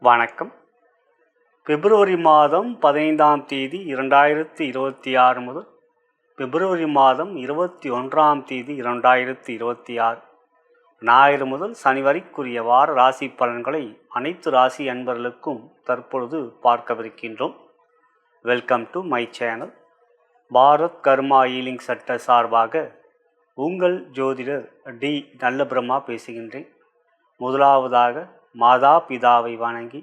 வணக்கம். பிப்ரவரி மாதம் 15ஆம் தேதி 2026 முதல் பிப்ரவரி மாதம் 21ஆம் தேதி 2026 ஞாயிறு முதல் சனி வரைக்குரிய வார ராசி பலன்களை அனைத்து ராசி அன்பர்களுக்கும் தற்பொழுது பார்க்கவிருக்கின்றோம். Welcome to my channel. Bharat Karma healing சட்ட சார்பாக உங்கள் ஜோதிடர் டி நல்ல பிரம்மா பேசுகின்றேன். முதலாவதாக மாதா பிதாவை வணங்கி,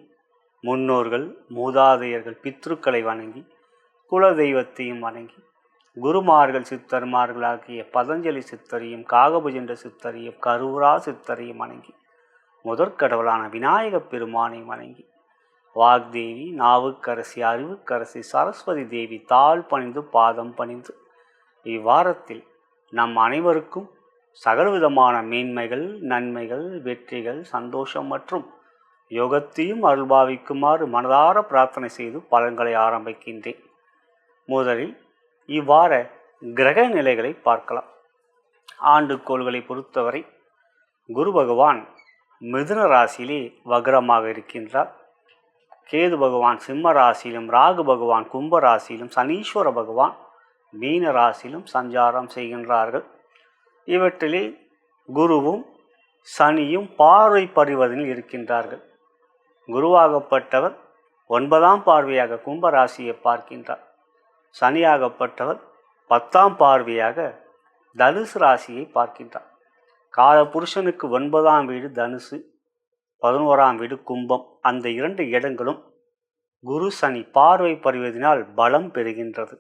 முன்னோர்கள் மூதாதையர்கள் பித்ருக்களை வணங்கி, குல தெய்வத்தையும் வணங்கி, குருமார்கள் சித்தர்மார்களாகிய பதஞ்சலி சித்தரையும் காகபுஜண்ட சித்தரையும் கருவூரா சித்தரையும் வணங்கி, முதற்கடவுளான விநாயகப் பெருமானை வணங்கி, வாக்தேவி நாவுக்கரசி அறிவுக்கரசி சரஸ்வதி தேவி தாழ் பணிந்து பாதம் பணிந்து இவ்வாரத்தில் நம் அனைவருக்கும் சகலவிதமான மேன்மைகள், நன்மைகள், வெற்றிகள், சந்தோஷம் மற்றும் யோகத்தையும் அருள்பாவிக்குமாறு மனதார பிரார்த்தனை செய்து பலன்களை ஆரம்பிக்கின்றேன். முதலில் இவ்வாற கிரக நிலைகளை பார்க்கலாம். ஆண்டுகோள்களை பொறுத்தவரை குரு பகவான் மிதுன ராசியிலே வக்ரமாக இருக்கின்றார். கேது பகவான் சிம்ம ராசியிலும், ராகு பகவான் கும்ப ராசியிலும், சனீஸ்வர பகவான் மீன ராசியிலும் சஞ்சாரம் செய்கின்றார்கள். இவற்றிலே குருவும் சனியும் பார்வை பரிவர்த்தனையில் இருக்கின்றார்கள். குருவாகப்பட்டவர் 9ஆம் பார்வையாக கும்பராசியை பார்க்கின்றார். சனியாகப்பட்டவர் 10ஆம் பார்வையாக தனுசு ராசியை பார்க்கின்றார். கால புருஷனுக்கு 9ஆம் வீடு தனுசு, 11ஆம் வீடு கும்பம். அந்த இரண்டு இடங்களும் குரு சனி பார்வை பரிவதினால் பலம் பெறுகின்றது.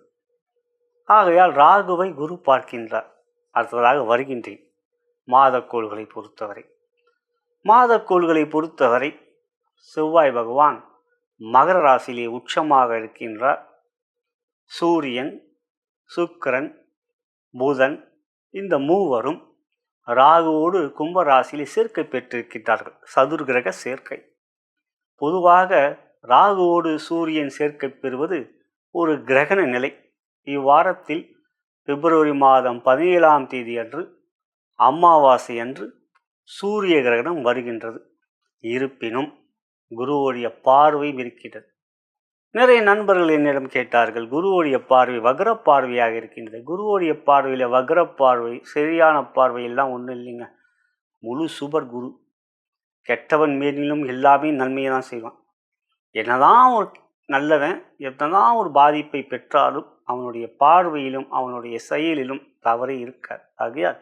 ஆகையால் ராகுவை குரு பார்க்கின்றார். அடுத்ததாக வருகின்றேன் மாதக்கோள்களை பொறுத்தவரை. மாதக்கோள்களை பொறுத்தவரை செவ்வாய் பகவான் மகர ராசியிலே உச்சமாக இருக்கின்றார். சூரியன், சுக்கிரன், புதன் இந்த மூவரும் ராகுவோடு கும்ப ராசியிலே சேர்க்கை பெற்றிருக்கின்றார்கள். சதுர்கிரக சேர்க்கை. பொதுவாக ராகுவோடு சூரியன் சேர்க்கை பெறுவது ஒரு கிரகண நிலை. இவ்வாரத்தில் பிப்ரவரி மாதம் 17ஆம் தேதி அன்று அமாவாசை அன்று சூரிய கிரகணம் வருகின்றது. இருப்பினும் குருவுடைய பார்வை இருக்கிறது. நிறைய நண்பர்கள் என்னிடம் கேட்டார்கள், குருவுடைய பார்வை வக்ர பார்வையாக இருக்கின்றது. குருவுடைய பார்வையில் வக்ர பார்வை சரியான பார்வையெல்லாம் ஒன்றும் இல்லைங்க. முழு சுபர் குரு. கெட்டவன் மேலும் எல்லாமே நன்மையை தான் செய்வான். என்னதான் ஒரு நல்லவன் என்னதான் ஒரு பாதிப்பை பெற்றாலும் அவனுடைய பார்வையிலும் அவனுடைய செயலிலும் தவறே இருக்காது. ஆகையால்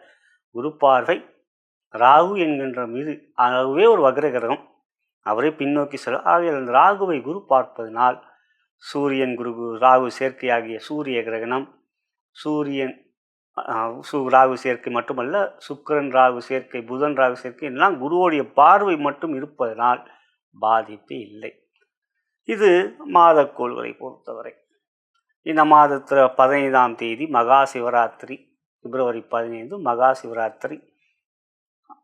குரு பார்வை ராகு என்கின்ற மீது அதுவே ஒரு வக்ர கிரகம், அவரே பின்னோக்கி செல்ல. ஆகையால் அந்த ராகுவை குரு பார்ப்பதனால் சூரியன் குரு ராகு சேர்க்கையாகிய சூரிய கிரகணம், சூரியன் ராகு சேர்க்கை மட்டுமல்ல, சுக்கிரன் ராகு சேர்க்கை, புதன் ராகு சேர்க்கை எல்லாம் குருவோடைய பார்வை மட்டும் இருப்பதனால் பாதிப்பு இல்லை. இது மாதக்கோள்களை பொறுத்தவரை. இந்த மாதத்தில் 15ஆம் தேதி மகா சிவராத்திரி, பிப்ரவரி 15 மகா சிவராத்திரி.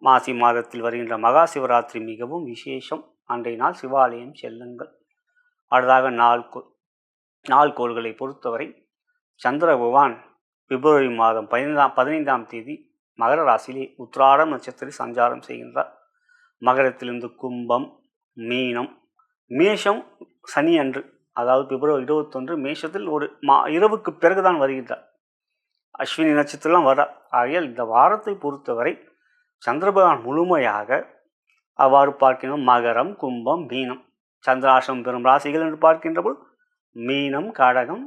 மாசி மாதத்தில் வருகின்ற மகா சிவராத்திரி மிகவும் விசேஷம். அன்றைய நாள் சிவாலயம் செல்லுங்கள். அடுத்ததாக நாள்கோள்களை பொறுத்தவரை சந்திர பகவான் பிப்ரவரி மாதம் 15ஆம் தேதி மகர ராசியிலே உத்திராடம் நட்சத்திரத்தில் சஞ்சாரம் செய்கின்றார். மகரத்திலிருந்து கும்பம், மீனம், மேஷம் சனி அன்று, அதாவது பிப்ரவரி 21 மேஷத்தில் ஒரு இரவுக்கு பிறகுதான் வருகின்றார். அஸ்வினி நட்சத்திரம்லாம் வர. ஆகையால் இந்த வாரத்தை பொறுத்தவரை சந்திர பகவான் முழுமையாக அவ்வாறு பார்க்கணும். மகரம், கும்பம், மீனம் சந்திராசிரமம் பெறும் ராசிகள் என்று பார்க்கின்ற போது மீனம், கடகம்,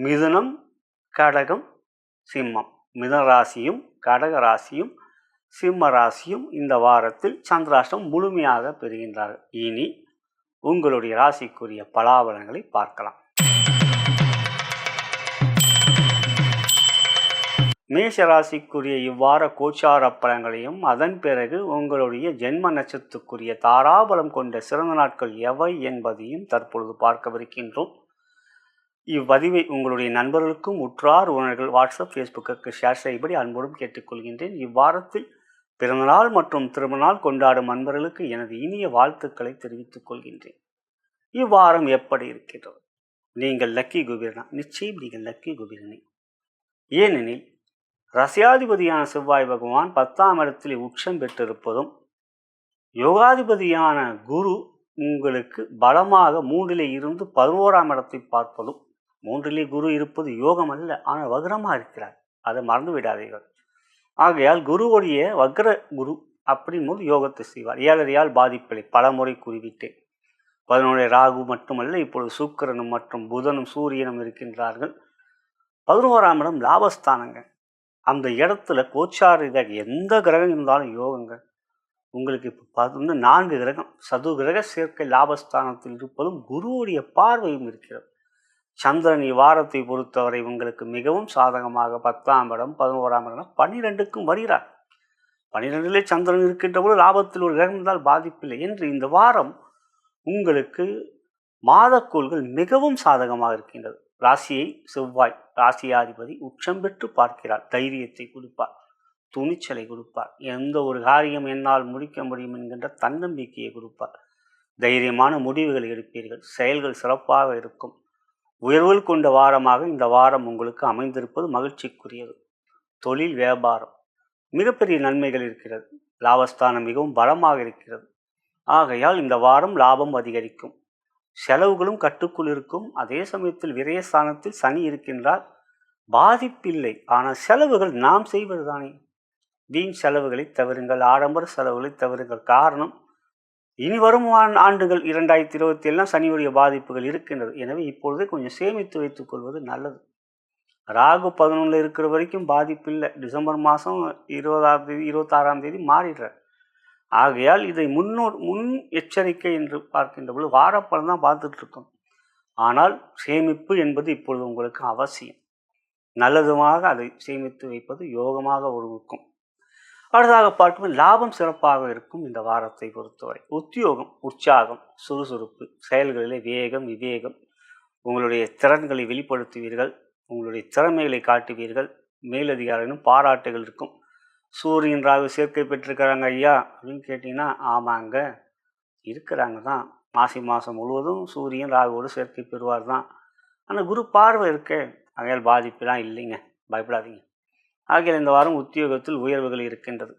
மிதுனம், கடகம், சிம்மம். மிதுன ராசியும் கடக ராசியும் சிம்ம ராசியும் இந்த வாரத்தில் சந்திராஷ்டிரம் முழுமையாக பெறுகின்றார்கள். இனி உங்களுடைய ராசிக்குரிய பலாபலன்களை பார்க்கலாம். மேஷ ராசிக்குரிய இவ்வார கோச்சார பலன்களையும் அதன் பிறகு உங்களுடைய ஜென்ம நட்சத்திரத்துக்குரிய தாராபலம் கொண்ட சிறந்த நாட்கள் எவை என்பதையும் தற்பொழுது பார்க்கவிருக்கின்றோம். இவ்வதிவை உங்களுடைய நண்பர்களுக்கும் உற்றார் உறவினர்கள் வாட்ஸ்அப், ஃபேஸ்புக்கு ஷேர் செய்யும்படி அன்புடன் கேட்டுக்கொள்கின்றேன். இவ்வாரத்தில் பிறந்தநாள் மற்றும் திருமணநாள் கொண்டாடும் அன்பர்களுக்கு எனது இனிய வாழ்த்துக்களை தெரிவித்துக் கொள்கின்றேன். இவ்வாரம் எப்படி இருக்கின்றது? நீங்கள் லக்கி குபீரனா? நிச்சயம் நீங்கள் லக்கி குபீரனே. ஏனெனில் ரசியாதிபதியான செவ்வாய் பகவான் 10ஆம் இடத்தில் உச்சம் பெற்றிருப்பதும் யோகாதிபதியான குரு உங்களுக்கு பலமாக 3லே இருந்து 11ஆம் இடத்தை பார்ப்பதும், 3லே குரு இருப்பது யோகம் அல்ல, ஆனால் வக்ரமாக இருக்கிறார். அதை மறந்து விடாதீர்கள். ஆகையால் குருவுடைய வக்ர குரு அப்படின் போது யோகத்தை செய்வார். 7.5 பாதிப்பில்லை, பல முறை கூறிவிட்டேன். 11 ராகு மட்டுமல்ல, இப்பொழுது சுக்கிரனும் மற்றும் புதனும் சூரியனும் இருக்கின்றார்கள். 11ஆம் இடம் லாபஸ்தானங்க. அந்த இடத்துல கோச்சார எந்த கிரகம் இருந்தாலும் யோகங்க. உங்களுக்கு இப்போ 4 கிரகம் சது கிரக சேர்க்கை லாபஸ்தானத்தில் இருப்பதும் குருவுடைய பார்வையும் இருக்கிறது. சந்திரன் வாரத்தை பொறுத்தவரை உங்களுக்கு மிகவும் சாதகமாக 10ஆம் இடம் 11ஆம் இடம் 12க்கும் வருகிறார். 12லே சந்திரன் இருக்கின்ற போது லாபத்தில் ஒரு கிரகம் இருந்தால் பாதிப்பில்லை என்று இந்த வாரம் உங்களுக்கு மாதக்கோள்கள் மிகவும் சாதகமாக இருக்கின்றது. ராசியை செவ்வாய் ராசியாதிபதி உச்சம் பெற்று பார்க்கிறார். தைரியத்தை கொடுப்பார், துணிச்சலை கொடுப்பார், எந்த ஒரு காரியம் என்னால் முடிக்க முடியும் என்கின்ற தன்னம்பிக்கையை கொடுப்பார். தைரியமான முடிவுகளை எடுப்பீர்கள். செயல்கள் சிறப்பாக இருக்கும். உயர்வுகள் கொண்ட வாரமாக இந்த வாரம் உங்களுக்கு அமைந்திருப்பது மகிழ்ச்சிக்குரியது. தொழில் வியாபாரம் மிகப்பெரிய நன்மைகள் இருக்கிறது. லாபஸ்தானம் மிகவும் பலமாக இருக்கிறது. ஆகையால் இந்த வாரம் லாபம் அதிகரிக்கும். செலவுகளும் கட்டுக்குள் இருக்கும். அதே சமயத்தில் விரயஸ்தானத்தில் சனி இருக்கின்றார். பாதிப்பில்லை, ஆனால் செலவுகள் நாம் செய்வது தானே. வீண் செலவுகளை தவிருங்கள், ஆடம்பர செலவுகளை தவிருங்கள். காரணம், இனி வரும் ஆண்டுகள் 2027 சனியுடைய பாதிப்புகள் இருக்கின்றது. எனவே இப்பொழுதே கொஞ்சம் சேமித்து வைத்துக் கொள்வது நல்லது. ராகு 11 இருக்கிற வரைக்கும் பாதிப்பில்லை. டிசம்பர் மாதம் 20ஆம் தேதி 26ஆம் தேதி மாறிடுறார். ஆகையால் இதை முன் எச்சரிக்கை என்று பார்க்கின்ற பொழுது வாரப்பலன் தான் பார்த்துட்டு இருக்கோம். ஆனால் சேமிப்பு என்பது இப்பொழுது உங்களுக்கு அவசியம். நல்லதுமாக அதை சேமித்து வைப்பது யோகமாக இருக்கும். அடுத்ததாக பார்க்கும்போது லாபம் சிறப்பாக இருக்கும். இந்த வாரத்தை பொறுத்தவரை உத்தியோகம் உற்சாகம், சுறுசுறுப்பு, செயல்களிலே வேகம், விவேகம், உங்களுடைய திறன்களை வெளிப்படுத்துவீர்கள், உங்களுடைய திறமைகளை காட்டுவீர்கள். மேலதிகாரிகளும் பாராட்டுகள் இருக்கும். சூரியன் ராகு சேர்க்கை பெற்றிருக்கிறாங்க ஐயா அப்படின்னு கேட்டிங்கன்னா, ஆமாங்க இருக்கிறாங்க தான். மாதம் முழுவதும் சூரியன் ராகுவோடு சேர்க்கை பெறுவார் தான். ஆனால் குரு பார்வை இருக்கே, ஆகையால் பாதிப்புலாம் இல்லைங்க, பயப்படாதீங்க. ஆகையால் இந்த வாரம் உத்தியோகத்தில் உயர்வுகள் இருக்கின்றது.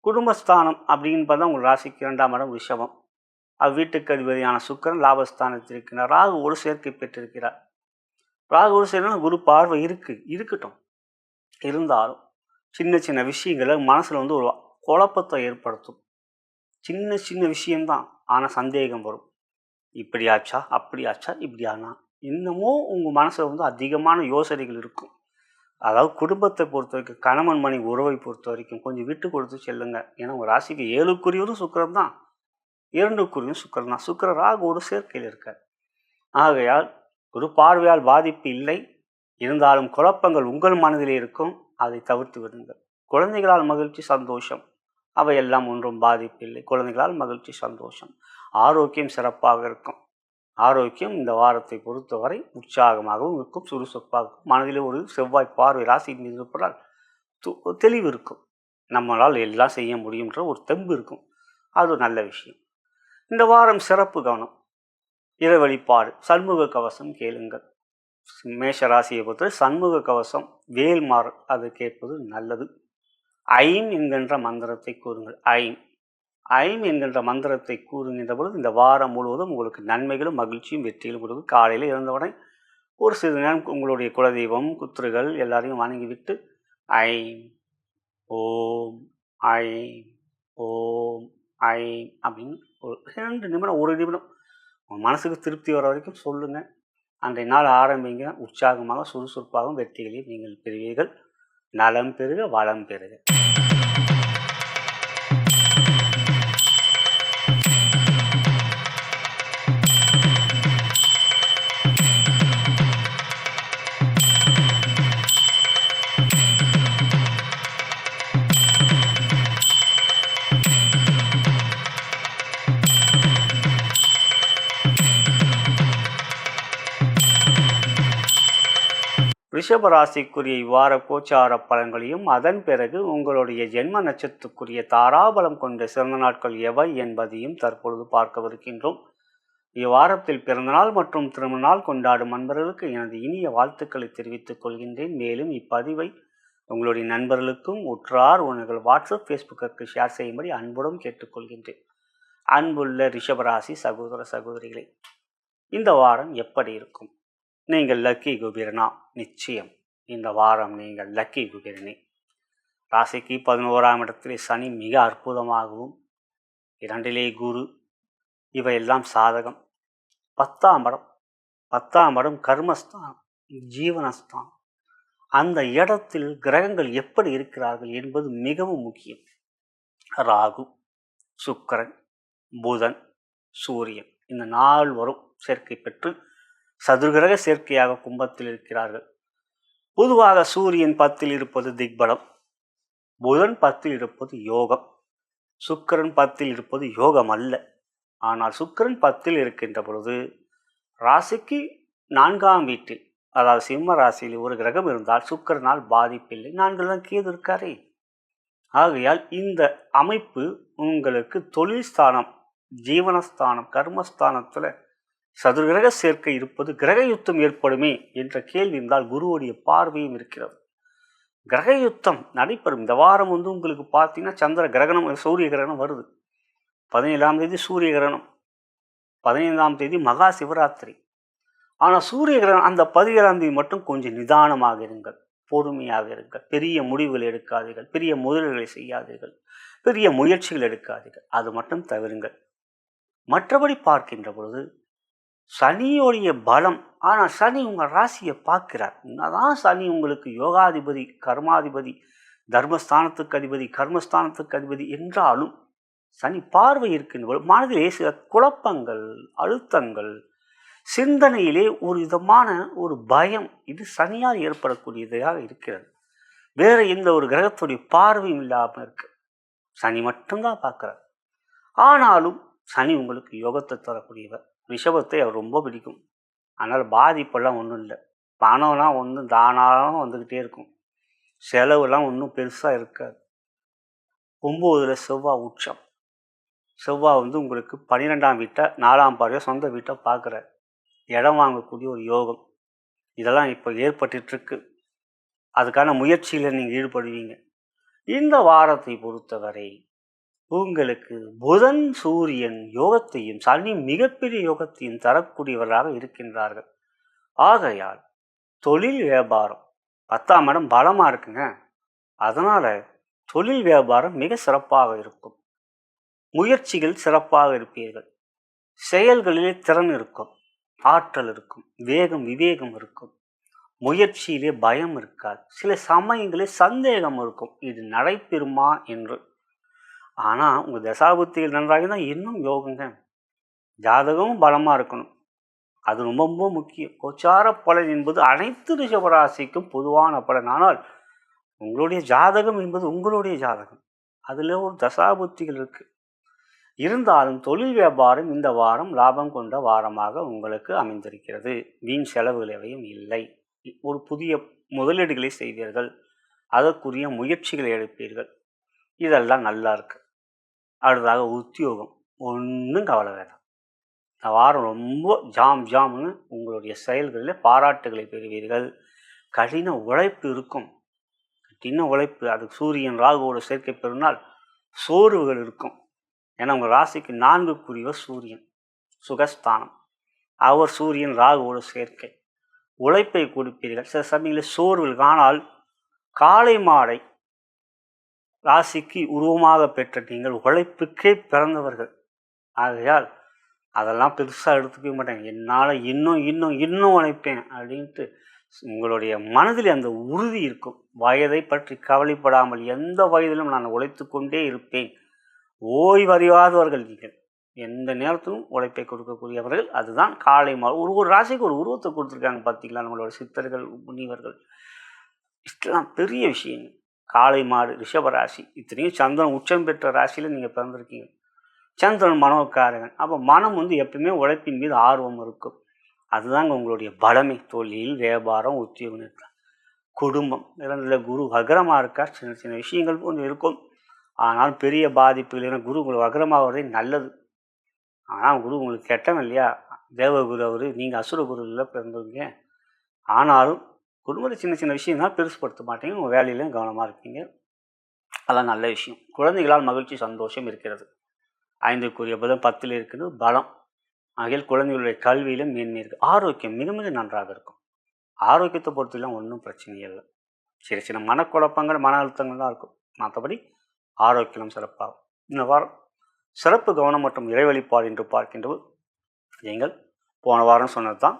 குடும்பஸ்தானம் அப்படின்னு பார்த்தா உங்கள் ராசிக்கு 2ஆம் இடம் ரிஷபம். வீட்டுக்கு அதிபதியான சுக்கிரன் லாபஸ்தானத்தில் இருக்கிறார். ராகுவோடு சேர்க்கை பெற்றிருக்கிறார். ராகுவோடு சேர்க்கணும் குரு பார்வை இருக்கட்டும். இருந்தாலும் சின்ன சின்ன விஷயங்களை மனசில் ஒரு குழப்பத்தை ஏற்படுத்தும். சின்ன விஷயம்தான், ஆனால் சந்தேகம் வரும். இப்படியாச்சா அப்படியாச்சா இப்படியானா இன்னமோ உங்கள் மனசில் அதிகமான யோசனைகள் இருக்கும். அதாவது குடும்பத்தை பொறுத்த வரைக்கும், கணவன் மனைவி உறவை பொறுத்த வரைக்கும் கொஞ்சம் விட்டு கொடுத்து செல்லுங்க. ஏன்னா உங்கள் ராசிக்கு 7க்குரியவரும் சுக்கிரன் தான், 2க்குரியவரும் சுக்கிரன் தான். சுக்கிரன் ராகுவோடு சேர்க்கையில் இருக்கார். ஆகையால் ஒரு பார்வையால் பாதிப்பு இல்லை. இருந்தாலும் குழப்பங்கள் உங்கள் மனதிலே இருக்கும். அதை தவிர்த்து விடுங்கள். குழந்தைகளால் மகிழ்ச்சி சந்தோஷம், அவையெல்லாம் ஒன்றும் பாதிப்பில்லை. குழந்தைகளால் மகிழ்ச்சி சந்தோஷம். ஆரோக்கியம் சிறப்பாக இருக்கும். ஆரோக்கியம் இந்த வாரத்தை பொறுத்தவரை உற்சாகமாகவும் இருக்கும், சுறுசுறுப்பாகவும். மனதிலே ஒரு செவ்வாய் பார்வை ராசி மீது இருப்பதால் தெளிவு இருக்கும். நம்மளால் எல்லாம் செய்ய முடியுன்ற ஒரு தெம்பு இருக்கும். அது நல்ல விஷயம். இந்த வாரம் சிறப்பு கவனம், இறை வழிபாடு, சண்முக கவசம் கேளுங்கள். மேஷ ராசியை பொறுத்தவரை சண்முக கவசம், வேல்மாறு அது கேட்பது நல்லது. ஐம் என்கின்ற மந்திரத்தை கூறுங்கள். ஐம் என்கின்ற மந்திரத்தை கூறுகின்ற பொழுது இந்த வாரம் முழுவதும் உங்களுக்கு நன்மைகளும் மகிழ்ச்சியும் வெற்றியிலும் கொடுக்கும். காலையில் இருந்தவுடனே ஒரு சிறிது நேரம் உங்களுடைய குலதெய்வம் குத்துருகள் எல்லாரையும் வணங்கிவிட்டு ஐம் ஓம் ஐம் ஓம் ஐம் அப்படின்னு ஒரு 2 நிமிடம் 1 நிமிடம் உங்கள் மனசுக்கு திருப்தி வர வரைக்கும் சொல்லுங்கள். அன்றைய நாள் ஆரம்பிங்க. உற்சாகமாக சுறுசுறுப்பாகவும் வெற்றிகளையும் நீங்கள் பெறுவீர்கள். நலம் பெறுக, வளம் பெறுக. ரிஷபராசிக்குரிய இவ்வார கோச்சார பலன்களையும் அதன் பிறகு உங்களுடைய ஜென்ம நட்சத்திரத்துக்குரிய தாராபலம் கொண்ட சிறந்த நாட்கள் எவை என்பதையும் தற்பொழுது பார்க்கவிருக்கின்றோம். இவ்வாரத்தில் பிறந்தநாள் மற்றும் திருமண நாள் கொண்டாடும் அன்பர்களுக்கு எனது இனிய வாழ்த்துக்களை தெரிவித்துக் கொள்கின்றேன். மேலும் இப்பதிவை உங்களுடைய நண்பர்களுக்கும் உற்றார் உங்கள் வாட்ஸ்அப் ஃபேஸ்புக்கு ஷேர் செய்யும்படி அன்புடன் கேட்டுக்கொள்கின்றேன். அன்புள்ள ரிஷபராசி சகோதர சகோதரிகளே, இந்த வாரம் எப்படி இருக்கும்? நீங்கள் லக்கி குபீரனா? நிச்சயம் இந்த வாரம் நீங்கள் லக்கி குபீரனே. ராசிக்கு 11ஆம் இடத்திலே சனி மிக அற்புதமாகவும், 2லே குரு, இவையெல்லாம் சாதகம். 10ஆம் இடம் கர்மஸ்தானம், ஜீவனஸ்தானம். அந்த இடத்தில் கிரகங்கள் எப்படி இருக்கிறார்கள் என்பது மிகவும் முக்கியம். ராகு, சுக்கிரன், புதன், சூரியன் இந்த 4 சேர்க்கை பெற்று சதுர்கிரக சேர்க்கையாக கும்பத்தில் இருக்கிறார்கள். பொதுவாக சூரியன் 10ல் இருப்பது திக்பலம், புதன் 10ல் இருப்பது யோகம், சுக்கிரன் 10ல் இருப்பது யோகம் அல்ல. ஆனால் சுக்கிரன் 10ல் இருக்கின்ற பொழுது ராசிக்கு 4ஆம் வீட்டில், அதாவது சிம்ம ராசியில் ஒரு கிரகம் இருந்தால் சுக்கிரனால் பாதிப்பில்லை. 4ல் தான் கேது இருக்காரே. ஆகையால் இந்த அமைப்பு உங்களுக்கு தொழில் ஸ்தானம், ஜீவனஸ்தானம், கர்மஸ்தானத்தில் சதுர்கிரக சேர்க்கை இருப்பது கிரக யுத்தம் ஏற்படுமே என்ற கேள்வி இருந்தால் குருவுடைய பார்வையும் இருக்கிறது. கிரக யுத்தம் நடைபெறும். இந்த வாரம் உங்களுக்கு பார்த்தீங்கன்னா சந்திர கிரகணம், சூரிய கிரகணம் வருது. 17ஆம் தேதி சூரிய கிரகணம், 15ஆம் தேதி மகா சிவராத்திரி. ஆனால் சூரிய கிரகணம் அந்த 17ஆம் தேதி மட்டும் கொஞ்சம் நிதானமாக இருங்கள், பொறுமையாக இருங்கள். பெரிய முடிவுகள் எடுக்காதீர்கள், பெரிய முதலீடுகளை செய்யாதீர்கள், பெரிய முயற்சிகள் எடுக்காதீர்கள். அது மட்டும் தவிருங்கள். மற்றபடி பார்க்கின்ற பொழுது சனியோடைய பலம், ஆனால் சனி உங்கள் ராசியை பார்க்கிறார். என்னதான் சனி உங்களுக்கு யோகாதிபதி, கர்மாதிபதி, தர்மஸ்தானத்துக்கு அதிபதி, கர்மஸ்தானத்துக்கு அதிபதி என்றாலும் சனி பார்வை இருக்கின்ற மனதிலே சில குழப்பங்கள், அழுத்தங்கள், சிந்தனையிலே ஒரு விதமான ஒரு பயம், இது சனியால் ஏற்படக்கூடியதாக இருக்கிறது. வேற எந்த ஒரு கிரகத்துடைய பார்வையும் இல்லாமல் இருக்கு. சனி மட்டும்தான் பார்க்கிறார். ஆனாலும் சனி உங்களுக்கு யோகத்தை தரக்கூடியவர். ரிஷபத்தை அவர் ரொம்ப பிடிக்கும். அதனால் பாதிப்பெல்லாம் ஒன்றும் இல்லை. பணம்லாம் ஒன்றும் தானாகவும் வந்துக்கிட்டே இருக்கும். செலவுலாம் ஒன்றும் பெருசாக இருக்காது. 9ல் செவ்வாய் உச்சம். செவ்வாய் உங்களுக்கு 12ஆம் வீட்டை, 4ஆம் பார்வையை, சொந்த வீட்டை பார்க்குற இடம் வாங்கக்கூடிய ஒரு யோகம். இதெல்லாம் இப்போ ஏற்பட்டுருக்கு. அதுக்கான முயற்சியில் நீங்கள் ஈடுபடுவீங்க. இந்த வாரத்தை பொறுத்தவரை உங்களுக்கு புதன், சூரியன் யோகத்தையும் சனி மிகப்பெரிய யோகத்தையும் தரக்கூடியவர்களாக இருக்கின்றார்கள். ஆகையால் தொழில் வியாபாரம் 10ஆம் இடம் பலமாக இருக்குங்க. அதனால் தொழில் வியாபாரம் மிக சிறப்பாக இருக்கும். முயற்சிகள் சிறப்பாக இருப்பீர்கள். செயல்களிலே திறன் இருக்கும், ஆற்றல் இருக்கும், வேகம், விவேகம் இருக்கும். முயற்சியிலே பயம் இருக்காது. சில சமயங்களில் சந்தேகம் இருக்கும், இது நடைபெறுமா என்று. ஆனால் உங்கள் தசாபுத்திகள் நன்றாக தான் இன்னும் யோகங்க. ஜாதகமும் பலமாக இருக்கணும். அது ரொம்ப ரொம்ப முக்கியம். கோச்சார பலன் என்பது அனைத்து ரிஷபராசிக்கும் பொதுவான பலன். ஆனால் உங்களுடைய ஜாதகம் என்பது உங்களுடைய ஜாதகம். அதில் ஒரு தசாபுத்திகள் இருக்குது. இருந்தாலும் தொழில் வியாபாரம் இந்த வாரம் லாபம் கொண்ட வாரமாக உங்களுக்கு அமைந்திருக்கிறது. வீண் செலவுகள் எவையும் இல்லை. ஒரு புதிய முதலீடுகளை செய்வீர்கள், அதற்குரிய முயற்சிகளை எடுப்பீர்கள். இதெல்லாம் நல்லா இருக்கு. அடுத்ததாக உத்தியோகம், ஒன்றும் கவலை வேண்டாம். இந்த வாரம் ரொம்ப ஜாம்னு உங்களுடைய செயல்களில் பாராட்டுகளை பெறுவீர்கள். கடின உழைப்பு இருக்கும். கடின உழைப்பு, அது சூரியன் ராகுவோட சேர்க்கை பெறுனால் சோர்வுகள் இருக்கும். ஏன்னா உங்கள் ராசிக்கு 4க்குரியவர் சூரியன், சுகஸ்தானம். அவர் சூரியன் ராகுவோட சேர்க்கை. உழைப்பை கொடுப்பீர்கள். சில சமயங்களில் சோர்வுகள். ஆனால் காளை மாடை ராசிக்கு உருவமாக பெற்ற நீங்கள் உழைப்புக்கே பிறந்தவர்கள். ஆகையால் அதெல்லாம் பெருசாக எடுத்துக்க மாட்டேன். என்னால் இன்னும் உழைப்பேன் அப்படின்ட்டு உங்களுடைய மனதில் அந்த உறுதி இருக்கும். வயதை பற்றி கவலைப்படாமல் எந்த வயதிலும் நான் உழைத்து கொண்டே இருப்பேன். ஓய்வறியாதவர்கள் நீங்கள். எந்த நேரத்திலும் உழைப்பை கொடுக்கக்கூடியவர்கள். அதுதான் காளை மாடு. ஒரு ராசிக்கு ஒரு உருவத்தை கொடுத்துருக்காங்க பார்த்தீங்களா நம்மளோட சித்தர்கள், முனிவர்கள். இதெல்லாம் பெரிய விஷயம். காளை மாடு, ரிஷபராசி. இத்தனையும் சந்திரன் உச்சம் பெற்ற ராசியில் நீங்கள் பிறந்திருக்கீங்க. சந்திரன் மனோக்காரகன். அப்போ மனம் எப்பவுமே உழைப்பின் மீது ஆர்வம் இருக்கும். அதுதாங்க உங்களுடைய பலமை. தொழில், வியாபாரம், உத்தியோகம் இருக்கலாம். குடும்பம் 2ல் குரு வக்ரமாக இருக்கா. சின்ன சின்ன விஷயங்கள் கொஞ்சம் இருக்கும். ஆனால் பெரிய பாதிப்புகள். ஏன்னா குரு உங்களுக்கு வக்ரமாகறதே நல்லது. ஆனால் குரு உங்களுக்கு கெட்டவன் இல்லையா? தேவகுரு அவர், நீங்கள் அசுரகுருவில் பிறந்தவங்க. ஆனாலும் குடும்பத்தில் சின்ன சின்ன விஷயம் தான் பெருசுப்படுத்த மாட்டீங்க. உங்கள் வேலையிலையும் கவனமாக இருப்பீங்க. அதெல்லாம் நல்ல விஷயம். குழந்தைகளால் மகிழ்ச்சி சந்தோஷம் இருக்கிறது. 5க்குரிய புதன் 10ல் இருக்கிறது பலம். ஆகையால் குழந்தைகளுடைய கல்வியிலும் மேன்மை இருக்குது. ஆரோக்கியம் மிக மிக நன்றாக இருக்கும். ஆரோக்கியத்தை பொறுத்தவரைக்கும் ஒன்றும் பிரச்சனையே இல்லை. சின்ன சின்ன மனக்குழப்பங்கள் மன அழுத்தங்கள் தான் இருக்கும். மற்றபடி ஆரோக்கியம் சிறப்பாகும். இந்த வாரம் சிறப்பு கவனம் மற்றும் இறை வழிபாடு என்று பார்க்கின்றவர் நீங்கள் போன வாரம் சொன்னது தான்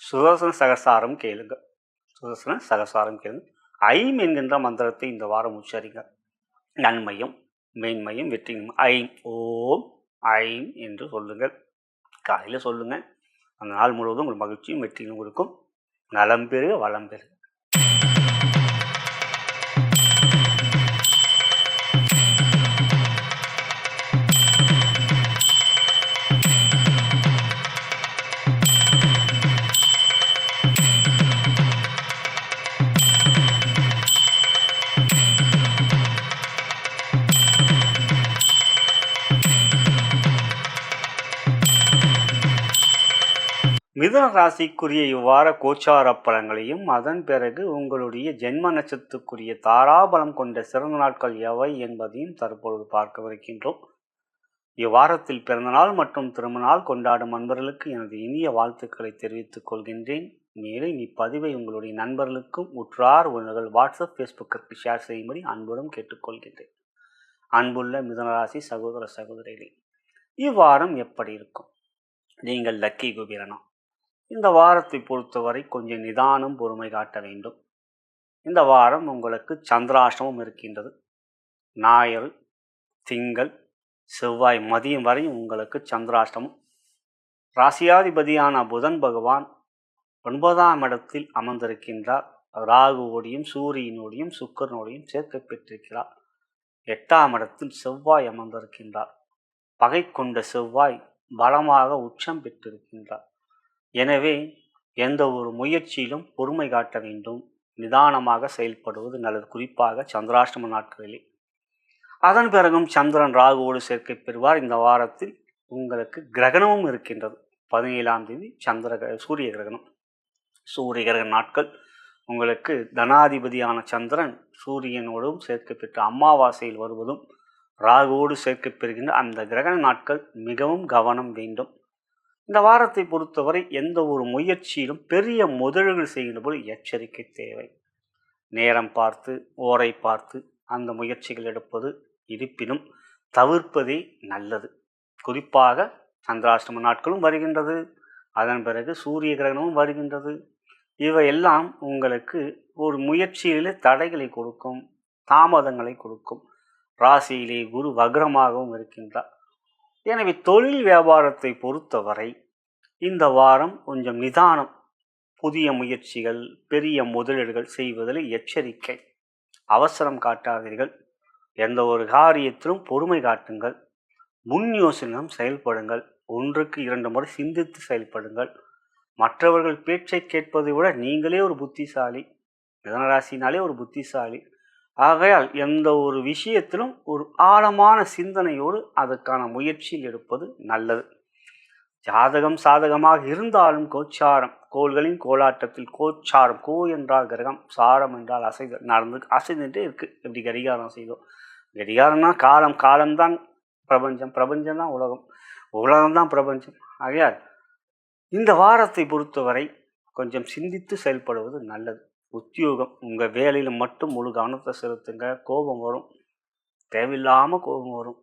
சுதர்சன சகசாரம் கேளுங்க. சுதர்சன சகசாரம் கேளுங்க. ஐம் என்கின்ற மந்திரத்தை இந்த வாரம் உச்சரிங்க. நன்மையும் மேன்மையும் வெற்றியும் ஐம் ஓம் ஐம் என்று சொல்லுங்கள். காலையில் சொல்லுங்கள். அந்த நாள் முழுவதும் உங்களுக்கு மகிழ்ச்சியும் வெற்றியும் இருக்கும். நலம் பெறுக வளம் பெறுக. மிதுன ராசிக்குரிய இவ்வார கோச்சார பலன்களையும் அதன் பிறகு உங்களுடைய ஜென்ம நட்சத்திரத்துக்குரிய தாராபலம் கொண்ட சிறந்த நாட்கள் எவை என்பதையும் தற்பொழுது பார்க்கவிருக்கின்றோம். இவ்வாரத்தில் பிறந்தநாள் மற்றும் திருமணநாள் கொண்டாடும் நண்பர்களுக்கு எனது இனிய வாழ்த்துக்களை தெரிவித்துக் கொள்கின்றேன். மேலும் இப்பதிவை உங்களுடைய நண்பர்களுக்கும் உற்றார் உறவினர்கள் வாட்ஸ்அப் ஃபேஸ்புக்கிற்கு ஷேர் செய்யும்படி அன்புடன் கேட்டுக்கொள்கின்றேன். அன்புள்ள மிதுனராசி சகோதர சகோதரிகளே, இவ்வாரம் எப்படி இருக்கும்? நீங்கள் லக்கி குபீரனா? இந்த வாரத்தை பொறுத்தவரை கொஞ்சம் நிதானம் பொறுமை காட்ட வேண்டும். இந்த வாரம் உங்களுக்கு சந்திராஷ்டமம் இருக்கின்றது. ஞாயிறு திங்கள் செவ்வாய் மதியம் வரை உங்களுக்கு சந்திராஷ்டமம். ராசியாதிபதியான புதன் பகவான் 9ஆம் இடத்தில் அமர்ந்திருக்கின்றார். ராகுவோடையும் சூரியனோடையும் சுக்கிரனோடையும் சேர்க்கை பெற்றிருக்கிறார். 8ஆம் இடத்தில் செவ்வாய் அமர்ந்திருக்கின்றார். பகை கொண்ட செவ்வாய் பலமாக உச்சம் பெற்றிருக்கின்றார். எனவே எந்த ஒரு முயற்சியிலும் பொறுமை காட்ட வேண்டும். நிதானமாக செயல்படுவது நல்லது, குறிப்பாக சந்திராஷ்டம நாட்களிலே. அதன் பிறகும் சந்திரன் ராகுவோடு சேர்க்கை பெறுவார். இந்த வாரத்தில் உங்களுக்கு கிரகணமும் இருக்கின்றது. 17ஆம் தேதி சூரிய கிரகணம். சூரிய கிரகண நாட்கள் உங்களுக்கு தனாதிபதியான சந்திரன் சூரியனோடும் சேர்க்கை பெற்று அமாவாசையில் வருவதும் ராகுவோடு சேர்க்கை பெறுகின்ற அந்த கிரகண நாட்கள் மிகவும் கவனம் வேண்டும். இந்த வாரத்தை பொறுத்தவரை எந்த ஒரு முயற்சியிலும் பெரிய முதலீடுகள் செய்கின்ற போது எச்சரிக்கை தேவை. நேரம் பார்த்து ஓரை பார்த்து அந்த முயற்சிகள் எடுப்பது, இருப்பினும் தவிர்ப்பதே நல்லது. குறிப்பாக சந்திராஷ்டம நாட்களும் வருகின்றது. அதன் பிறகு சூரிய கிரகணமும் வருகின்றது. இவையெல்லாம் உங்களுக்கு ஒரு முயற்சியிலே தடைகளை கொடுக்கும், தாமதங்களை கொடுக்கும். ராசியிலே குரு வக்ரமாகவும் இருக்கின்றார். எனவே தொழில் வியாபாரத்தை பொறுத்தவரை இந்த வாரம் கொஞ்சம் நிதானம். புதிய முயற்சிகள் பெரிய முதலீடுகள் செய்வதில் எச்சரிக்கை. அவசரம் காட்டாதீர்கள். எந்த ஒரு காரியத்திலும் பொறுமை காட்டுங்கள். முன் யோசனையும் செயல்படுங்கள். 1க்கு 2 முறை சிந்தித்து செயல்படுங்கள். மற்றவர்கள் பேச்சை கேட்பதை விட நீங்களே ஒரு புத்திசாலி. மிதுனராசினாலே ஒரு புத்திசாலி. ஆகையால் எந்த ஒரு விஷயத்திலும் ஒரு ஆழமான சிந்தனையோடு அதற்கான முயற்சியில் எடுப்பது நல்லது. ஜாதகம் சாதகமாக இருந்தாலும் கோச்சாரம், கோள்களின் கோலாட்டத்தில் கோச்சாரம், கோ என்றால் கிரகம், சாரம் என்றால் அசைந்துட்டே இருக்கு. எப்படி கடிகாரம் செய்தோம்? கடிகாரம்னா காலம், காலம்தான் பிரபஞ்சம், பிரபஞ்சம்தான் உலகம், உலகம்தான் பிரபஞ்சம். ஆகையால் இந்த வாரத்தை பொறுத்தவரை கொஞ்சம் சிந்தித்து செயல்படுவது நல்லது. உத்தியோகம், உங்கள் வேலையில் மட்டும் முழு கவனத்தை செலுத்துங்க. கோபம் வரும், தேவையில்லாமல் கோபம் வரும்.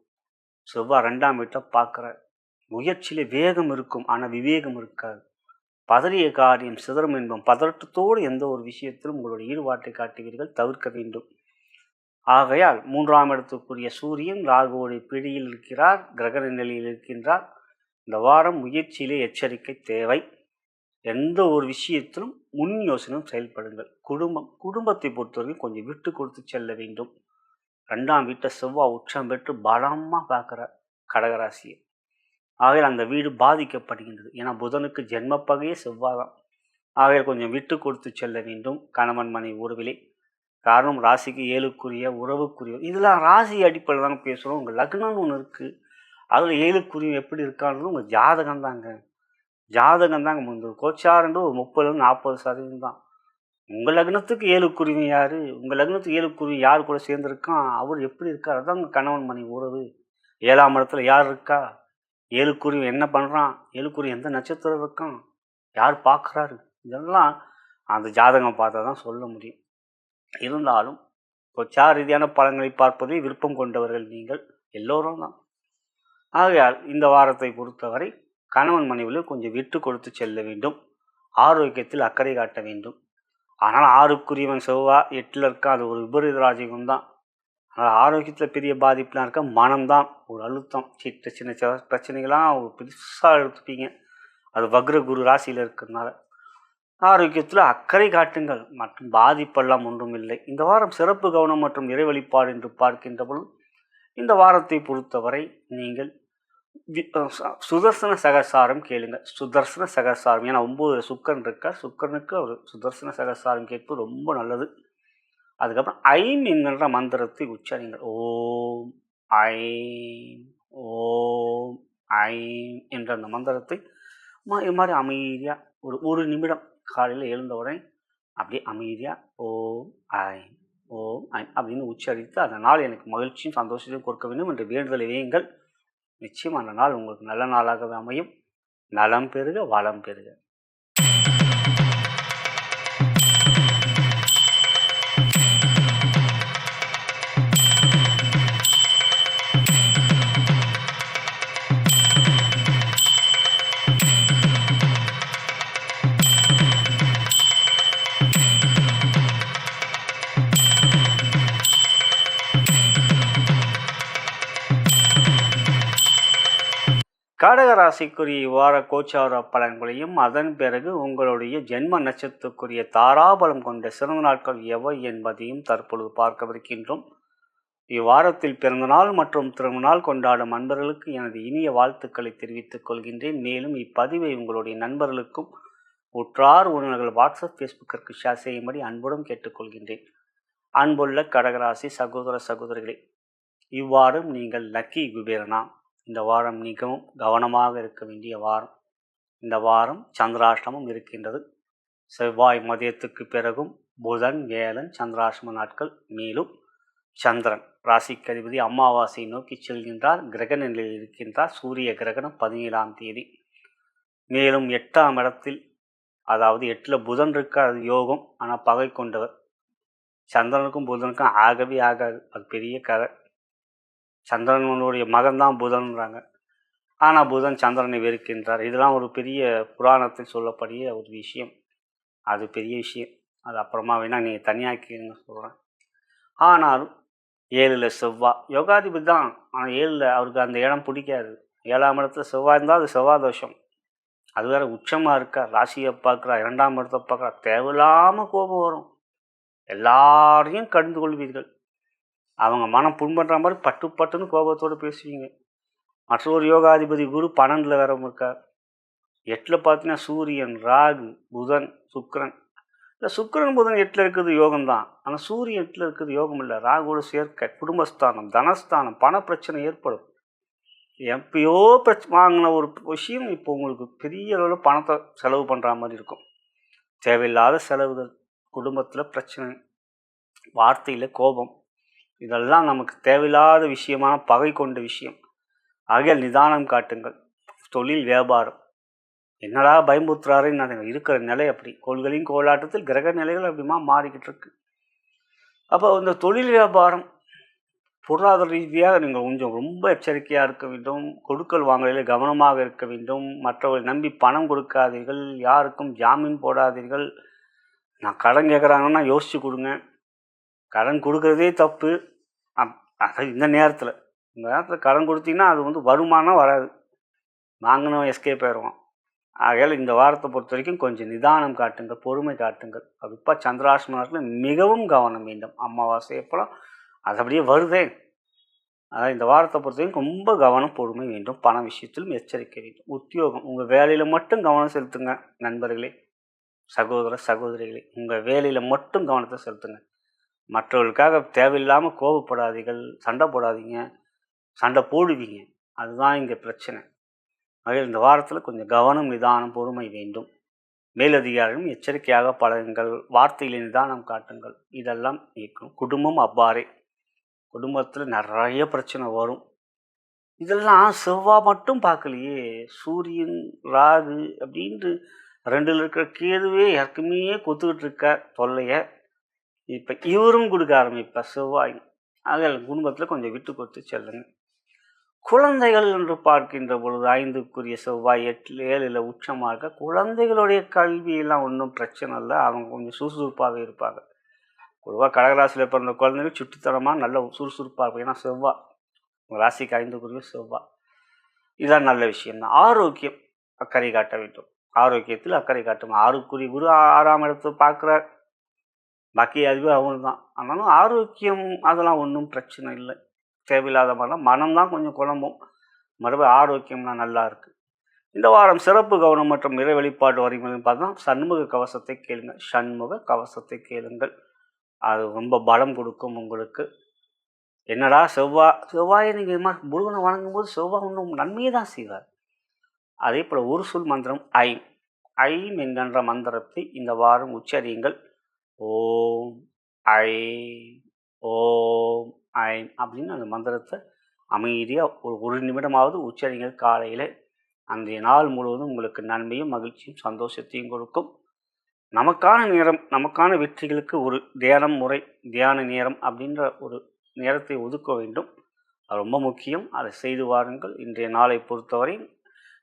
செவ்வாய் 2ஆம் வீட்டை பார்க்குற முயற்சியிலே வேகம் இருக்கும், ஆனால் விவேகம் இருக்காது. பதறிய காரியம் சிதறும் என்பம். பதற்றத்தோடு எந்த ஒரு விஷயத்திலும் உங்களுடைய ஈடுபாட்டை காட்டுவீர்கள், தவிர்க்க வேண்டும். ஆகையால் 3ஆம் இடத்துக்குரிய சூரியன் ராகுவோடைய பிடியில் இருக்கிறார், கிரகண நிலையில் இருக்கின்றார். இந்த வாரம் முயற்சியிலே எச்சரிக்கை தேவை. எந்த ஒரு விஷயத்திலும் முன் யோசனையும் செயல்படுங்கள். குடும்பத்தை பொறுத்தவரைக்கும் கொஞ்சம் விட்டு கொடுத்து செல்ல வேண்டும். 2ஆம் வீட்டை செவ்வாய் உச்சம் பெற்று பலமாக பார்க்குறார் கடகராசியை. ஆகையால் அந்த வீடு பாதிக்கப்படுகின்றது. ஏன்னா புதனுக்கு ஜென்மப்பகையே செவ்வாய் தான். ஆகையால் கொஞ்சம் விட்டு கொடுத்து செல்ல வேண்டும் கணவன் மனைவி உறவிலே. காரணம் ராசிக்கு 7க்குரிய உறவுக்குரிய, இதெல்லாம் ராசி அடிப்படையில் தாங்க பேசுகிறோம். உங்கள் லக்னம்னு ஒன்று இருக்குது, அதில் 7க்குரிய எப்படி இருக்கான்றது உங்கள் ஜாதகம் தாங்க. ஜாதகம் தாங்க முன்பு கோச்சாரன்றது ஒரு 30-40% தான். உங்கள் லக்னத்துக்கு 7 யார், உங்கள் லக்னத்துக்கு 7 யார் கூட சேர்ந்துருக்கான், அவர் எப்படி இருக்கார், அதுதான் உங்கள் கணவன் மனைவி உறவு. 7ஆம் இடத்துல யார் இருக்கா, 7 என்ன பண்ணுறான், 7 எந்த நட்சத்திரம் இருக்கான், யார் பார்க்குறாரு, இதெல்லாம் அந்த ஜாதகம் பார்த்தா தான் சொல்ல முடியும். இருந்தாலும் கொச்சா ரீதியான பலன்களை பார்ப்பதை விருப்பம் கொண்டவர்கள் நீங்கள் எல்லோரும் தான். ஆகையால் இந்த வாரத்தை பொறுத்தவரை கணவன் மனைவியில் கொஞ்சம் விட்டு கொடுத்து செல்ல வேண்டும். ஆரோக்கியத்தில் அக்கறை காட்ட வேண்டும். ஆனால் 6 செவ்வாய் 8 இருக்கான், அது ஒரு விபரீத ராஜயோகம் தான். ஆனால் ஆரோக்கியத்தில் பெரிய பாதிப்புலாம் இருக்க, மனம்தான் ஒரு அழுத்தம், சின்ன சின்ன பிரச்சனைகளாம் ஒரு பெருசாக எடுத்துப்பீங்க. அது வக்ர குரு ராசியில் இருக்கிறதுனால ஆரோக்கியத்தில் அக்கறை காட்டுங்கள். மற்றும் பாதிப்பெல்லாம் ஒன்றும் இல்லை. இந்த வாரம் சிறப்பு கவனம் மற்றும் இறை வழிபாடு என்று பார்க்கின்ற பொழுது இந்த வாரத்தை பொறுத்தவரை நீங்கள் சுதர்சன சகசாரம் கேளுங்க. சுதர்சன சகசாரம், ஏன்னா 9 சுக்கரன் இருக்கா, சுக்கரனுக்கு ஒரு சுதர்சன சகசாரம் கேட்பது ரொம்ப நல்லது. அதுக்கப்புறம் ஐம் என்கின்ற மந்திரத்தை உச்சரிங்கள். ஓம் ஐம் ஓம் ஐம் என்ற அந்த மந்திரத்தை இது மாதிரி அமைதியாக ஒரு நிமிடம் காலையில் எழுந்தவுடனே அப்படியே அமைதியாக ஓம் ஐம் ஓம் ஐம் அப்படின்னு உச்சரித்து அந்த நாள் எனக்கு மகிழ்ச்சியும் சந்தோஷத்தையும் கொடுக்க வேண்டும் என்று வேண்டுதலை வையுங்கள். நிச்சயம் அந்த நாள் உங்களுக்கு நல்ல நாளாகவே அமையும். நலம் பெறுக, வளம் பெறுக. கடக ராசிக்குரிய இவ்வார கோச்சார பலன்களையும் அதன் பிறகு உங்களுடைய ஜென்ம நட்சத்திரக்குரிய தாராபலம் கொண்ட சிறந்த நாட்கள் எவை என்பதையும் தற்பொழுது பார்க்கவிருக்கின்றோம். இவ்வாரத்தில் பிறந்தநாள் மற்றும் திருமணநாள் கொண்டாடும் நண்பர்களுக்கு எனது இனிய வாழ்த்துக்களை தெரிவித்துக் கொள்கின்றேன். மேலும் இப்பதிவை உங்களுடைய நண்பர்களுக்கும் உற்றார் உறவினர்கள் வாட்ஸ்அப் ஃபேஸ்புக்கிற்கு ஷேர் செய்யும்படி அன்புடன் கேட்டுக்கொள்கின்றேன். அன்புள்ள கடகராசி சகோதர சகோதரிகளே, இவ்வாறும் நீங்கள் லக்கி குபேரனா. இந்த வாரம் மிகவும் கவனமாக இருக்க வேண்டிய வாரம். இந்த வாரம் சந்திராஷ்டமம் இருக்கின்றது. செவ்வாய் மதியத்துக்கு பிறகும் புதன் வேலன் சந்திராஷ்டம நாட்கள். மேலும் சந்திரன் ராசிக்கு அதிபதி அமாவாசை நோக்கி செல்கின்றார். கிரக நிலையில் இருக்கின்றார். சூரிய கிரகணம் 17ஆம் தேதி. மேலும் 8ஆம் இடத்தில், அதாவது 8ல் புதன் இருக்க, அது யோகம், ஆனால் பகை கொண்டவர். சந்திரனுக்கும் புதனுக்கும் ஆகவே ஆகாது, அது பெரிய கதை. சந்திரனுடைய மகன்தான் புதன்றாங்க, ஆனால் புதன் சந்திரனை வெறுக்கின்றார். இதெல்லாம் ஒரு பெரிய புராணத்தில் சொல்லப்படிய ஒரு விஷயம். அது பெரிய விஷயம், அது அப்புறமா வேணால் நீங்கள் தனியாக்கின்னு சொல்கிறேன். ஆனாலும் 7ல் செவ்வாய் யோகாதிபதி தான், ஆனால் 7ல் அவருக்கு அந்த இடம் பிடிக்காது. 7ஆம் இடத்துல செவ்வாய் இருந்தால் அது செவ்வாய் தோஷம். அது வேறு உச்சமாக இருக்கார். ராசியை பார்க்குறா, 2ஆம் இடத்தை பார்க்குறா, தேவையில்லாமல் கோபம் வரும். எல்லாரையும் கடிந்து கொள்வீர்கள். அவங்க மனம் புண்படுற மாதிரி பட்டுன்னு கோபத்தோடு பேசுவீங்க. மற்றொரு யோகாதிபதி குரு 12ல் வேற இருக்கார். 8ல் பார்த்தீங்கன்னா சூரியன், ராகு, புதன், சுக்கிரன். இல்லை, சுக்கிரன் புதன் 8ல் இருக்கிறது யோகம்தான், ஆனால் சூரியன் 8ல் இருக்கிறது யோகம் இல்லை. ராகுவோட சேர்க்கை குடும்பஸ்தானம், தனஸ்தானம், பண பிரச்சனை ஏற்படும். எப்பயோ வாங்கின ஒரு விஷயம் இப்போ உங்களுக்கு பெரிய அளவில் பணத்தை செலவு பண்ணுற மாதிரி இருக்கும். தேவையில்லாத செலவுகள், குடும்பத்தில் பிரச்சனை, வார்த்தையில் கோபம், இதெல்லாம் நமக்கு தேவையில்லாத விஷயமான பகை கொண்ட விஷயம். ஆகையால் நிதானம் காட்டுங்கள். தொழில் வியாபாரம், என்னடா பயமுறுத்துறாருன்னு நான் இருக்கிற நிலை அப்படி. கோள்களின் கோலாட்டத்தில் கிரக நிலைகள் அப்படிமா மாறிக்கிட்டு இருக்கு. அப்போ இந்த தொழில் வியாபாரம் பொருளாதார ரீதியாக நீங்கள் கொஞ்சம் ரொம்ப எச்சரிக்கையாக இருக்க வேண்டும். கொடுக்கல் வாங்கலில் கவனமாக இருக்க வேண்டும். மற்றவர்கள் நம்பி பணம் கொடுக்காதீர்கள். யாருக்கும் ஜாமீன் போடாதீர்கள். நான் கடன் கேட்குறாங்கன்னா யோசித்து கொடுங்க. கடன் கொடுக்குறதே தப்பு. அது இந்த நேரத்தில் கடன் கொடுத்தீங்கன்னா அது வருமானம் வராது, வாங்கினோம் எஸ்கேப் ஆயிடுவோம். ஆகையால் இந்த வாரத்தை பொறுத்த வரைக்கும் கொஞ்சம் நிதானம் காட்டுங்கள், பொறுமை காட்டுங்கள். அது இப்போ சந்திராஷ்டமத்தில் மிகவும் கவனம் வேண்டும். அமாவாசை எப்போலாம் அது அப்படியே வருதே. அதாவது இந்த வாரத்தை பொறுத்த வரைக்கும் ரொம்ப கவனம், பொறுமை வேண்டும். பண விஷயத்திலும் எச்சரிக்கை வேண்டும். உத்தியோகம், உங்கள் வேலையில் மட்டும் கவனம் செலுத்துங்க நண்பர்களே, சகோதர சகோதரிகளே. உங்கள் வேலையில் மட்டும் கவனத்தை செலுத்துங்க. மற்றவர்களுக்காக தேவையில்லாமல் கோபப்படாதீர்கள், சண்டை போடாதீங்க. சண்டை போடுவீங்க, அதுதான் இங்கே பிரச்சனை. ஆக இந்த வாரத்தில் கொஞ்சம் கவனம், நிதானம், பொறுமை வேண்டும். மேலதிகாரியும் எச்சரிக்கையாக பழகுங்கள், வார்த்தையில் நிதானம் காட்டுங்கள், இதெல்லாம் இருக்கும். குடும்பம் அவ்வாறே, குடும்பத்தில் நிறைய பிரச்சனை வரும். இதெல்லாம் செவ்வாய் மட்டும் பார்க்கலையே, சூரியன் ராகு அப்படின்ட்டு 2ல் இருக்கிற கேதுவே யாருக்குமே கொடுத்துக்கிட்டு இருக்க தொல்லைய இப்போ இவரும் கொடுக்க ஆரம்பிப்பார் செவ்வாய். ஆக குடும்பத்தில் கொஞ்சம் விட்டு கொடுத்து செல்லுங்க. குழந்தைகள் என்று பார்க்கின்ற பொழுது 5க்குரிய செவ்வாய் 7ல் உச்சமாக இருக்க, குழந்தைகளுடைய கல்வியெல்லாம் ஒன்றும் பிரச்சனை இல்லை. அவங்க கொஞ்சம் சுறுசுறுப்பாகவே இருப்பாங்க. பொதுவாக கடகராசியில் பிறந்த குழந்தைகள் சுட்டித்தனமாக நல்ல சுறுசுறுப்பாக இருக்கும். ஏன்னா செவ்வாய் உங்கள் ராசிக்கு 5க்குரிய செவ்வாய். இதுதான் நல்ல விஷயம்தான். ஆரோக்கியம் அக்கறை காட்ட வேண்டும். ஆரோக்கியத்தில் அக்கறை காட்டும். 6க்குரிய குரு 6ஆம் இடத்தை பார்க்குறார். பாக்கி அதுவே அவங்க தான். ஆனாலும் ஆரோக்கியம் அதெல்லாம் ஒன்றும் பிரச்சனை இல்லை. தேவையில்லாத மனம்தான் கொஞ்சம் குழம்பும். மறுபடியும் ஆரோக்கியம்லாம் நல்லா இருக்குது. இந்த வாரம் சிறப்பு கவனம் மற்றும் இறை வழிபாடு வரைமுறைன்னு பார்த்தா சண்முக கவசத்தை கேளுங்கள். சண்முக கவசத்தை கேளுங்கள். அது ரொம்ப பலம் கொடுக்கும் உங்களுக்கு. என்னடா செவ்வாயை நீங்கள் இது மாதிரி முருகனை வணங்கும் போது செவ்வாய் ஒன்றும் நன்மையை தான் செய்வார். அதே போல் ஒரு சொல் மந்திரம் ஐம் என்கின்ற மந்திரத்தை இந்த வாரம் உச்சரியுங்கள். ஓம் ஐ ஓம் ஐம் அப்படின்னு அந்த மந்திரத்தை அமைதியாக ஒரு நிமிடமாவது உச்சரிங்கள் காலையில். அன்றைய நாள் முழுவதும் உங்களுக்கு நன்மையும் மகிழ்ச்சியும் சந்தோஷத்தையும் கொடுக்கும். நமக்கான நேரம், நமக்கான வெற்றிகளுக்கு ஒரு தியான நேரம் அப்படின்ற ஒரு நேரத்தை ஒதுக்க வேண்டும். அது ரொம்ப முக்கியம். அதை செய்து வாருங்கள். இன்றைய நாளை பொறுத்தவரை,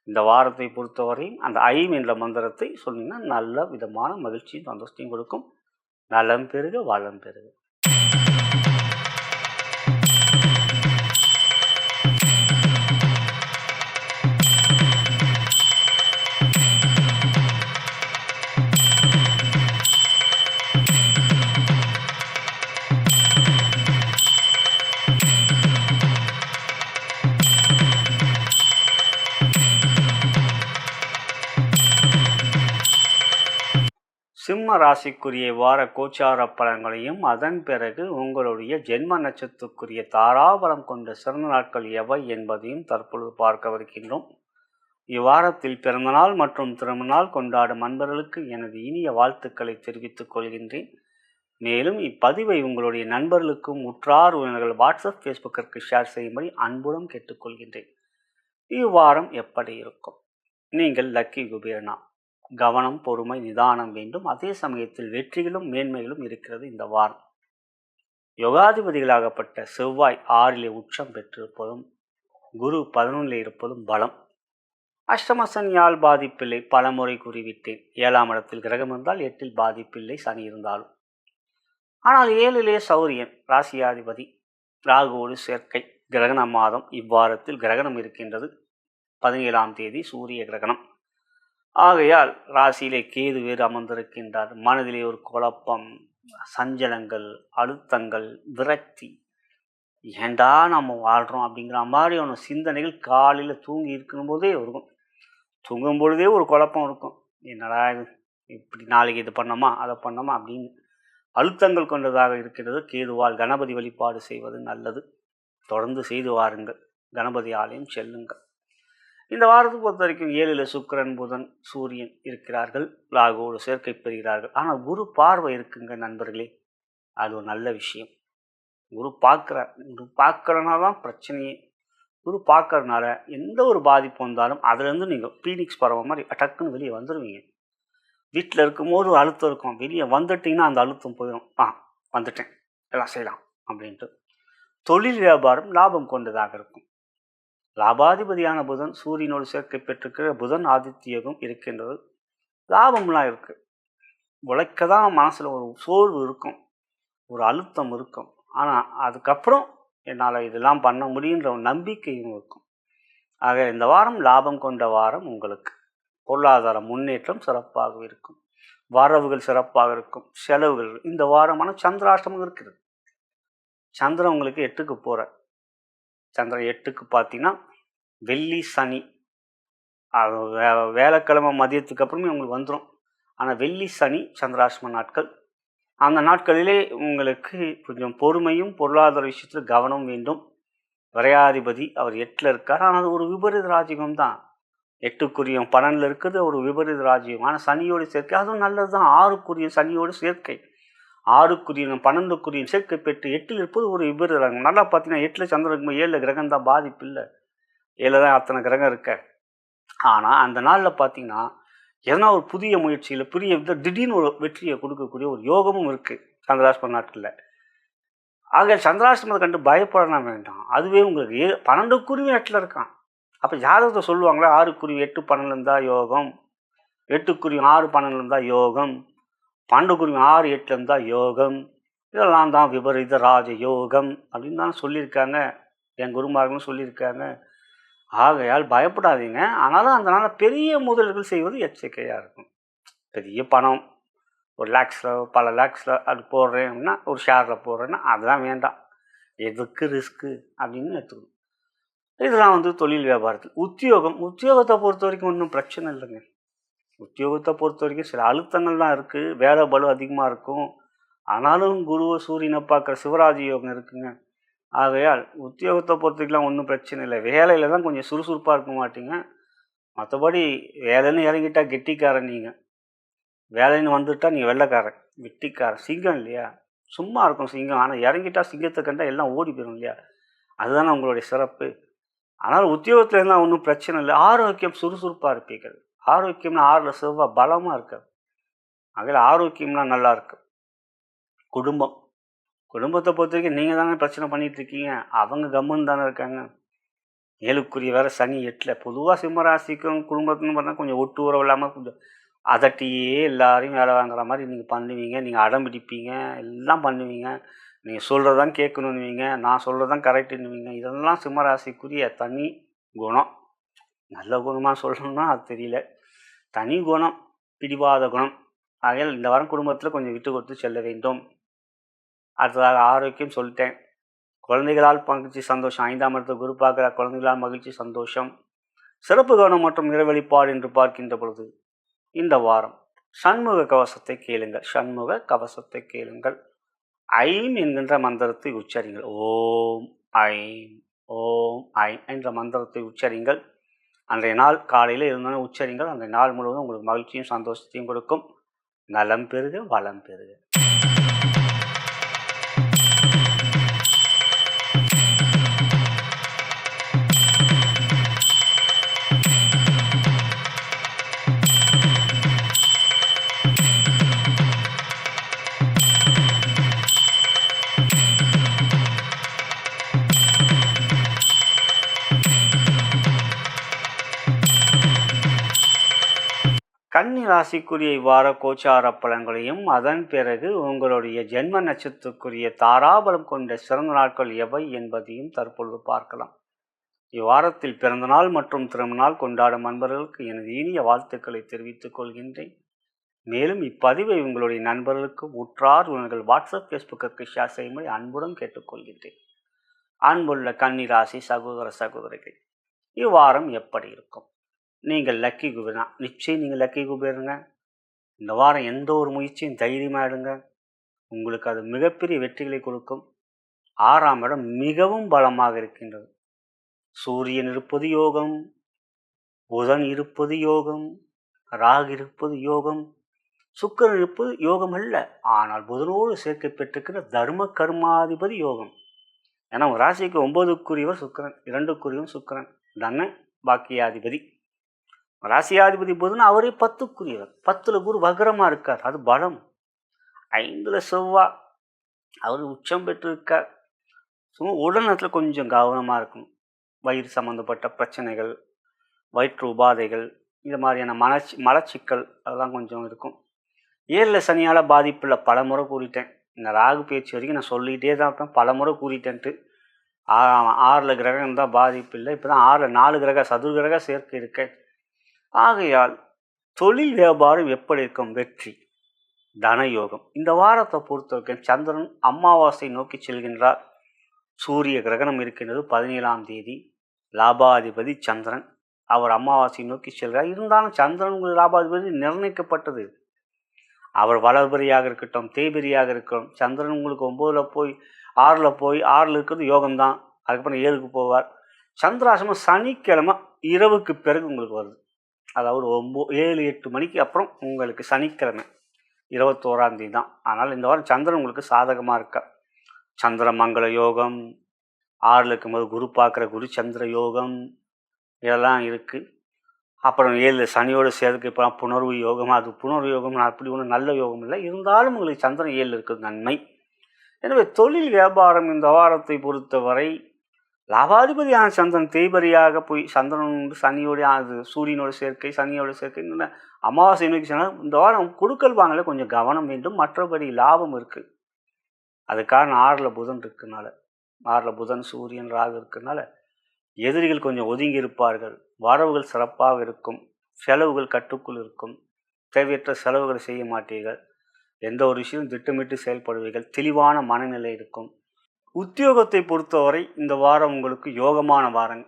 இந்த வாரத்தை பொறுத்தவரை அந்த ஐம் என்ற மந்திரத்தை சொன்னீங்கன்னா நல்ல விதமான மகிழ்ச்சியும் சந்தோஷத்தையும் கொடுக்கும். நலம் பெருக வளம் பெருக. சிம்ம ராசிக்குரிய வார கோச்சார பலன்களையும் அதன் பிறகு உங்களுடைய ஜென்ம நட்சத்திரத்துக்குரிய தாராபலம் கொண்ட சிறந்த நாட்கள் எவை என்பதையும் தற்பொழுது பார்க்கவிருக்கின்றோம். இவ்வாரத்தில் பிறந்தநாள் மற்றும் திருமணநாள் கொண்டாடும் அன்பர்களுக்கு எனது இனிய வாழ்த்துக்களை தெரிவித்துக் கொள்கின்றேன். மேலும் இப்பதிவை உங்களுடைய நண்பர்களுக்கும் உற்றார் உறவினர்கள் வாட்ஸ்அப் ஃபேஸ்புக்கிற்கு ஷேர் செய்யும்படி அன்புடன் கேட்டுக்கொள்கின்றேன். இவ்வாரம் எப்படி இருக்கும்? நீங்கள் லக்கி குபேரனா. கவனம், பொறுமை, நிதானம் வேண்டும். அதே சமயத்தில் வெற்றிகளும் மேன்மைகளும் இருக்கிறது இந்த வாரம். யோகாதிபதிகளாகப்பட்ட செவ்வாய் 6ல் உச்சம் பெற்றிருப்பதும் குரு 11ல் இருப்பதும் பலம். அஷ்டமசனியால் பாதிப்பில்லை, பலமுறை கூறிவிட்டேன். 7ஆம் இடத்தில் கிரகம் இருந்தால் 8ல் பாதிப்பில்லை சனி இருந்தாலும். ஆனால் 7லே சௌரியன் ராசியாதிபதி ராகுவோடு சேர்க்கை. கிரகண மாதம் இவ்வாரத்தில் கிரகணம் இருக்கின்றது. 17ஆம் தேதி சூரிய கிரகணம். ஆகையால் ராசியிலே கேது வேறு அமர்ந்திருக்கின்றார். மனதிலே ஒரு குழப்பம், சஞ்சலங்கள், அழுத்தங்கள், விரக்தி, ஏண்டா நம்ம வாழ்கிறோம் அப்படிங்கிற மாதிரியான சிந்தனைகள் காலையில் தூங்கி இருக்கும் போதே இருக்கும். தூங்கும் பொழுதே ஒரு குழப்பம் இருக்கும். என்னடா இது, இப்படி நாளைக்கு இது பண்ணோமா அதை பண்ணோமா அப்படின்னு அழுத்தங்கள் கொண்டதாக இருக்கிறது. கேதுவால் கணபதி வழிபாடு செய்வது நல்லது. தொடர்ந்து செய்து வாருங்கள். கணபதி ஆலயம் செல்லுங்கள். இந்த வாரத்தை பொறுத்த வரைக்கும் 7ல் சுக்கிரன், புதன், சூரியன் இருக்கிறார்கள். ராகுவோடு சேர்க்கை பெறுகிறார்கள். ஆனால் குரு பார்வை இருக்குங்க நண்பர்களே. அது ஒரு நல்ல விஷயம். குரு பார்க்குறனால தான் பிரச்சனையே. குரு பார்க்கறதுனால எந்த ஒரு பாதிப்பு வந்தாலும் அதுலேருந்து நீங்கள் பீனிக்ஸ் பறவை மாதிரி டக்குன்னு வெளியே வந்துடுவீங்க. வீட்டில் இருக்கும்போது ஒரு அழுத்தம் இருக்கும். வெளியே வந்துட்டிங்கன்னா அந்த அழுத்தம் போயிடும். வந்துட்டேன், எல்லாம் செய்யலாம் அப்படின்ட்டு. தொழில் வியாபாரம் லாபம் கொண்டதாக இருக்கும். லாபாதிபதியான புதன் சூரியனோடு சேர்க்கை பெற்றிருக்கிற புதன் ஆதித்ய யோகம் இருக்கின்றது. லாபம்லாம் இருக்கு. உழைக்க தான் மனசில் ஒரு சோர்வு இருக்கும், ஒரு அழுத்தம் இருக்கும். ஆனால் அதுக்கப்புறம் என்னால் இதெல்லாம் பண்ண முடியுன்ற ஒரு நம்பிக்கையும் இருக்கும். ஆக இந்த வாரம் லாபம் கொண்ட வாரம் உங்களுக்கு. பொருளாதார முன்னேற்றம் சிறப்பாக இருக்கும். வரவுகள் சிறப்பாக இருக்கும். செலவுகள் இந்த வாரமான சந்திராஷ்டமம் இருக்கிறது. சந்திரன் உங்களுக்கு 8க்கு போகிற. சந்திரன் 8க்கு பார்த்தீங்கன்னா வெள்ளி சனி, அது வேலைக்கிழமை மதியத்துக்கு அப்புறமே உங்களுக்கு வந்துடும். ஆனால் வெள்ளி சனி சந்திராஷ்டம நாட்கள். அந்த நாட்களிலே உங்களுக்கு கொஞ்சம் பொறுமையும் பொருளாதார விஷயத்தில் கவனம் வேண்டும். விரையாதிபதி அவர் 8ல் இருக்கார். ஆனால் அது ஒரு விபரீத ராஜ்யம் தான். 8க்குரியம் 12 இருக்குது, ஒரு விபரீத ராஜ்யம். ஆனால் சனியோடு சேர்க்கை அதுவும் நல்லது தான். 6க்குரியம் சனியோடு சேர்க்கை, 6க்குரியம் 12க்குரியம் சேர்க்கை பெற்று 8ல் இருப்பது ஒரு விபரீத ராஜ்யம். நல்லா பார்த்தீங்கன்னா 8ல் சந்திரன் இருக்கும்போது 7ல் கிரகம் தான் பாதிப்பு இல்லை, 7ல் தான் அத்தனை கிரகம் இருக்க. ஆனால் அந்த நாளில் பார்த்தீங்கன்னா எதனா ஒரு புதிய முயற்சியில் புதிய திடீர்னு ஒரு வெற்றியை கொடுக்கக்கூடிய ஒரு யோகமும் இருக்குது சந்திராஷ்டம நாட்களில். ஆக சந்திராஷ்டமத்தை கண்டு பயப்படலாம் வேண்டாம். அதுவே உங்களுக்கு 12க்குரியம் 8ல் இருக்கான். அப்போ ஜாதகத்தை சொல்லுவாங்களே 6க்குரியம் 8 12 இருந்தால் யோகம், 8க்குரியம் 6 12 இருந்தால் யோகம், 12க்குரியம் 6 8 இருந்தால் யோகம். இதெல்லாம் தான் விபரீத ராஜ யோகம் அப்படின்னு தான் சொல்லியிருக்காங்க, என் குருமார்களும் சொல்லியிருக்காங்க. ஆகையால் பயப்படாதீங்க. ஆனாலும் அந்த நாளில் பெரிய முதலீடுகள் செய்வது எச்சரிக்கையாக இருக்கும். பெரிய பணம் ஒரு லேக்ஸில் பல லேக்ஸில் அது போடுறேன் அப்படின்னா, ஒரு ஷேரில் போடுறேன்னா அதெல்லாம் வேண்டாம். எதுக்கு ரிஸ்க்கு அப்படின்னு எடுத்துக்கணும். இதெல்லாம் தொழில் வியாபாரத்தில். உத்தியோகத்தை பொறுத்த வரைக்கும் ஒன்றும் பிரச்சனை இல்லைங்க. உத்தியோகத்தை பொறுத்த வரைக்கும் சில அழுத்தங்கள் தான் இருக்குது, வேலை பளு அதிகமாக இருக்கும். ஆனாலும் குருவை சூரியனை பார்க்குற சிவராஜ யோகம் இருக்குங்க. ஆகையால் உத்தியோகத்தை பொறுத்தவரைக்கும் ஒன்றும் பிரச்சனை இல்லை. வேலையில் தான் கொஞ்சம் சுறுசுறுப்பாக இருக்க மாட்டீங்க. மற்றபடி வேலைன்னு இறங்கிட்டால் கெட்டிக்காரன் நீங்கள், வேலைன்னு வந்துட்டால் நீங்கள் வெள்ளைக்காரன் வெட்டிக்காரன். சிங்கம் இல்லையா, சும்மா இருக்கும் சிங்கம். ஆனால் இறங்கிட்டால் சிங்கத்தை கண்டால் எல்லாம் ஓடி போயிடும் இல்லையா, அதுதானே உங்களுடைய சிறப்பு. ஆனால் உத்தியோகத்தில் இருந்தால் ஒன்றும் பிரச்சனை இல்லை. ஆரோக்கியம் சுறுசுறுப்பாக இருப்பீர்கள். ஆரோக்கியம்னா 6ல் செவ்வாய் பலமாக இருக்காது. அதில் ஆரோக்கியம்னா நல்லா இருக்கு. குடும்பத்தை பொறுத்த வரைக்கும் நீங்கள் தானே பிரச்சனை பண்ணிகிட்டு இருக்கீங்க, அவங்க கம்முன்னு தானே இருக்காங்க. 7க்குரிய வேறு சனி 8ல். பொதுவாக சிம்மராசிக்கும் குடும்பத்துன்னு பார்த்தா கொஞ்சம் ஒட்டு உறவு இல்லாமல் கொஞ்சம் அதட்டியே எல்லாரையும் வேலை வாங்குற மாதிரி நீங்கள் பண்ணுவீங்க. நீங்கள் அடம் பிடிப்பீங்க, எல்லாம் பண்ணுவீங்க. நீங்கள் சொல்கிறதான் கேட்கணுன்னுவீங்க, நான் சொல்கிறதான் கரெக்டுன்னுவீங்க. இதெல்லாம் சிம்மராசிக்குரிய தனி குணம். நல்ல குணமாக சொல்லணும்னா அது தெரியல, தனி குணம், பிடிவாத குணம். ஆகையால் இந்த வாரம் குடும்பத்தில் கொஞ்சம் விட்டு கொடுத்து செல்ல வேண்டும். அடுத்ததாக ஆரோக்கியம் சொல்லிட்டேன். குழந்தைகளால் மகிழ்ச்சி சந்தோஷம். 5ஆம் இடத்தை குரு பார்க்குற குழந்தைகளால் மகிழ்ச்சி சந்தோஷம். சிறப்பு கவனம் மற்றும் நிறைவெளிப்பாடு என்று பார்க்கின்ற பொழுது இந்த வாரம் சண்முக கவசத்தை கேளுங்கள். சண்முக கவசத்தை கேளுங்கள். ஐம் என்கின்ற மந்திரத்தை உச்சரிங்கள். ஓம் ஐம் ஓம் ஐம் என்ற மந்திரத்தை உச்சரிங்கள். அன்றைய நாள் காலையில் இருந்தாலும் உச்சரிங்கள். அன்றைய நாள் முழுவதும் உங்களுக்கு மகிழ்ச்சியும் சந்தோஷத்தையும் கொடுக்கும். நலம் பெறுக, வளம் பெறுக. கன்னி ராசிக்குரிய இவ்வார கோச்சார பலன்களையும் அதன் பிறகு உங்களுடைய ஜென்ம நட்சத்திரக்குரிய தாராபலம் கொண்ட சிறந்த நாட்கள் எவை என்பதையும் தற்பொழுது பார்க்கலாம். இவ்வாரத்தில் பிறந்தநாள் மற்றும் திருமணநாள் கொண்டாடும் நண்பர்களுக்கு எனது இனிய வாழ்த்துக்களை தெரிவித்துக் கொள்கின்றேன். மேலும் இப்பதிவை உங்களுடைய நண்பர்களுக்கு உற்றார் உங்கள் வாட்ஸ்அப் ஃபேஸ்புக்கு ஷேர் செய்யும்படி அன்புடன் கேட்டுக்கொள்கின்றேன். அன்புள்ள கன்னி ராசி சகோதர சகோதரிகள், இவ்வாரம் எப்படி இருக்கும்? நீங்கள் லக்கி குபேரா, நிச்சயம் நீங்கள் லக்கி குபேருங்க. இந்த வாரம் எந்த ஒரு முயற்சியும் தைரியமாக எடுங்க, உங்களுக்கு அது மிகப்பெரிய வெற்றிகளை கொடுக்கும். 6ஆம் இடம் மிகவும் பலமாக இருக்கின்றது. சூரியன் இருப்பது யோகம், புதன் இருப்பது யோகம், ராகு இருப்பது யோகம், சுக்கிரன் இருப்பது யோகம் அல்ல, ஆனால் புதனோடு சேர்க்கை பெற்றிருக்கிற தர்ம கர்மாதிபதி யோகம். ஏன்னா உங்கள் ராசிக்கு 9க்குரியவர் சுக்கிரன், 2க்குரியவன் சுக்கிரன், தன பாக்கியாதிபதி. ராசியாதிபதி புதன் அவரே 10க்குரியவர். 10ல் குரு வக்ரமாக இருக்கார், அது பலம். 5ல் செவ்வாய் அவர் உச்சம் பெற்றிருக்கார். சும்மா உடல்நலத்தில் கொஞ்சம் கவனமாக இருக்கணும். வயிறு சம்மந்தப்பட்ட பிரச்சனைகள், வயிற்று உபாதைகள், இது மாதிரியான மலச்சிக்கல் அதெல்லாம் கொஞ்சம் இருக்கும். 7ல் சனியால் பாதிப்பில்லை, பல முறை கூறிட்டேன். இந்த ராகு பேச்சு வரைக்கும் நான் சொல்லிகிட்டே தான் இருப்பேன், பல முறை கூறிட்டேன்ட்டு. 6ல் கிரகம் தான் பாதிப்பு இல்லை. இப்போ தான் 6ல் 4 கிரக சதுர்கிரக சேர்க்கை இருக்க. ஆகையால் தொழில் வியாபாரம் எப்படி இருக்கும்? வெற்றி, தனயோகம். இந்த வாரத்தை பொறுத்தவரைக்கும் சந்திரன் அமாவாசை நோக்கி செல்கின்றார். சூரிய கிரகணம் இருக்கின்றது 17ஆம் தேதி. லாபாதிபதி சந்திரன், அவர் அமாவாசை நோக்கி செல்கிறார். இருந்தாலும் சந்திரன் லாபாதிபதி நிர்ணயிக்கப்பட்டது. அவர் வளர்பெரியாக இருக்கட்டும், தேய்பெரியாக இருக்கட்டும், சந்திரன் உங்களுக்கு 9ல் போய் 6ல் இருக்கிறது யோகம்தான். அதுக்கப்புறம் 7க்கு போவார். சந்திராசிரமம் சனிக்கிழமை இரவுக்கு பிறகு உங்களுக்கு வருது. அதாவது 7-8 மணிக்கு அப்புறம் உங்களுக்கு சனிக்கிழமை 21ஆம் தேதி தான். அதனால் இந்த வாரம் சந்திரன் உங்களுக்கு சாதகமாக இருக்கா. சந்திர மங்கள யோகம், 6ல் இருக்கும்போது குரு பார்க்குற குரு சந்திர யோகம் இதெல்லாம் இருக்குது. அப்புறம் 7 சனியோடு சேர்க்க இப்போ புணர்வு யோகம். அது புணர்வு யோகம் அப்படி ஒன்றும் நல்ல யோகம் இல்லை, இருந்தாலும் உங்களுக்கு சந்திரன் 7 இருக்குது நன்மை. எனவே தொழில் வியாபாரம் இந்த வாரத்தை பொறுத்தவரை லாபாதிபதியான சந்திரன் தேய்பரியாக போய் சந்திரன் சனியோட அது சூரியனோட சேர்க்கை சனியோட சேர்க்கை அமாவாசை நோக்கி சொன்னால் இந்த வாரம் கொடுக்கல் வாங்கல கொஞ்சம் கவனம் வேண்டும். மற்றபடி லாபம் இருக்குது. அது காரணம் 6ல் புதன் இருக்குனால, 6ல் புதன் சூரியன் ராகு இருக்கிறதுனால எதிரிகள் கொஞ்சம் ஒதுங்கி இருப்பார்கள். வரவுகள் சிறப்பாக இருக்கும், செலவுகள் கட்டுக்குள் இருக்கும். தேவையற்ற செலவுகளை செய்ய மாட்டீர்கள். எந்த ஒரு விஷயம் திட்டமிட்டு செயல்படுவீர்கள். தெளிவான மனநிலை இருக்கும். உத்தியோகத்தை பொறுத்தவரை இந்த வாரம் உங்களுக்கு யோகமான வாரம்.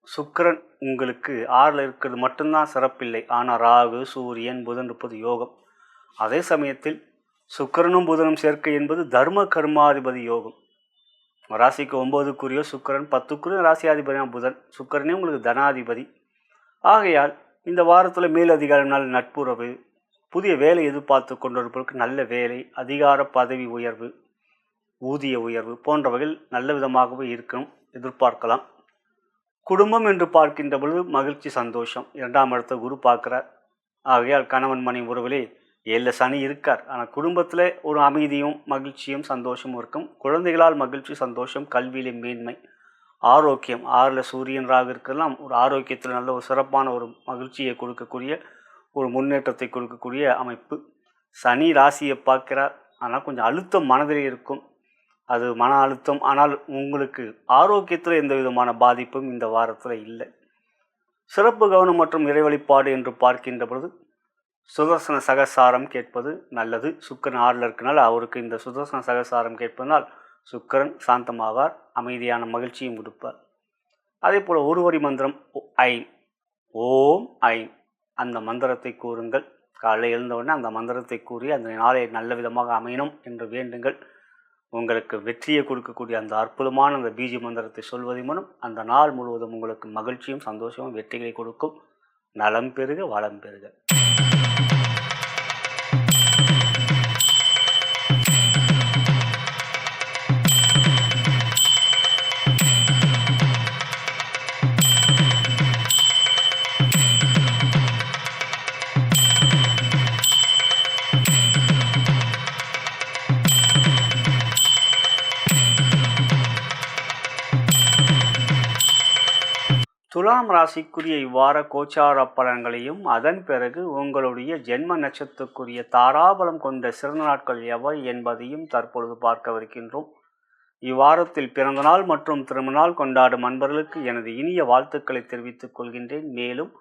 சுக்கிரன் உங்களுக்கு 6ல் இருக்கிறது மட்டும்தான் சிறப்பில்லை, ஆனால் ராகு சூரியன் புதன் இருப்பது யோகம். அதே சமயத்தில் சுக்கிரனும் புதனும் சேர்க்கை என்பது தர்ம கர்மாதிபதி யோகம். ராசிக்கு 9க்குரிய சுக்கிரன், 10க்குரிய ராசியாதிபதியான புதன். சுக்கிரனே உங்களுக்கு தனாதிபதி. ஆகையால் இந்த வாரத்தில் மேலதிகாரினால் நட்புறவு, புதிய வேலை எதிர்பார்த்து கொண்டிருப்பவருக்கு நல்ல வேலை, அதிகார பதவி உயர்வு, ஊதிய உயர்வு போன்றவைகள் நல்ல விதமாகவே இருக்கணும், எதிர்பார்க்கலாம். குடும்பம் என்று பார்க்கின்ற பொழுது மகிழ்ச்சி சந்தோஷம். 2ஆம் இடத்தை குரு பார்க்குறார். ஆகையால் கணவன் மனைவி உறவிலே 7 சனி இருக்கார். ஆனால் குடும்பத்தில் ஒரு அமைதியும் மகிழ்ச்சியும் சந்தோஷமும் இருக்கும். குழந்தைகளால் மகிழ்ச்சி சந்தோஷம், கல்வியிலே மேன்மை, ஆரோக்கியம். 6ல் சூரியன் ராகு இருக்கலாம். ஒரு ஆரோக்கியத்தில் நல்ல ஒரு சிறப்பான ஒரு மகிழ்ச்சியை கொடுக்கக்கூடிய ஒரு முன்னேற்றத்தை கொடுக்கக்கூடிய அமைப்பு. சனி ராசியை பார்க்கிறார். ஆனால் கொஞ்சம் அழுத்தம் மனதிலே இருக்கும், அது மன அழுத்தம். ஆனால் உங்களுக்கு ஆரோக்கியத்தில் எந்த விதமான பாதிப்பும் இந்த வாரத்தில் இல்லை. சிறப்பு கவனம் மற்றும் இறை வழிபாடு என்று பார்க்கின்ற பொழுது சுதர்சன சகசாரம் கேட்பது நல்லது. சுக்கிரன் 6ல் இருக்கனால் அவருக்கு இந்த சுதர்சன சகசாரம் கேட்பதனால் சுக்கிரன் சாந்தமாவார், அமைதியான மகிழ்ச்சியும் கொடுப்பார். அதே போல் ஒருவரி மந்திரம் ஐம், ஓம் ஐம் அந்த மந்திரத்தை கூறுங்கள். காலையில் எழுந்தவுடனே அந்த மந்திரத்தை கூறி அந்த நாளை நல்ல விதமாக அமையணும் என்று வேண்டுங்கள். உங்களுக்கு வெற்றியை கொடுக்கக்கூடிய அந்த அற்புதமான அந்த பீஜ மந்திரத்தை சொல்வதன் மூலம் அந்த நாள் முழுவதும் உங்களுக்கு மகிழ்ச்சியும் சந்தோஷமும் வெற்றிகளை கொடுக்கும். நலம் பெறுக, வளம் பெறுக. துலாம் ராசிக்குரிய இவ்வார கோச்சார பலன்களையும் அதன் பிறகு உங்களுடைய ஜென்ம நட்சத்திரக்குரிய தாராபலம் கொண்ட சிறந்த நாட்கள் எவை என்பதையும் தற்பொழுது பார்க்கவிருக்கின்றோம். இவ்வாரத்தில் பிறந்தநாள் மற்றும் திருமணநாள் கொண்டாடும் அன்பர்களுக்கு எனது இனிய வாழ்த்துக்களை தெரிவித்துக் கொள்கின்றேன். மேலும்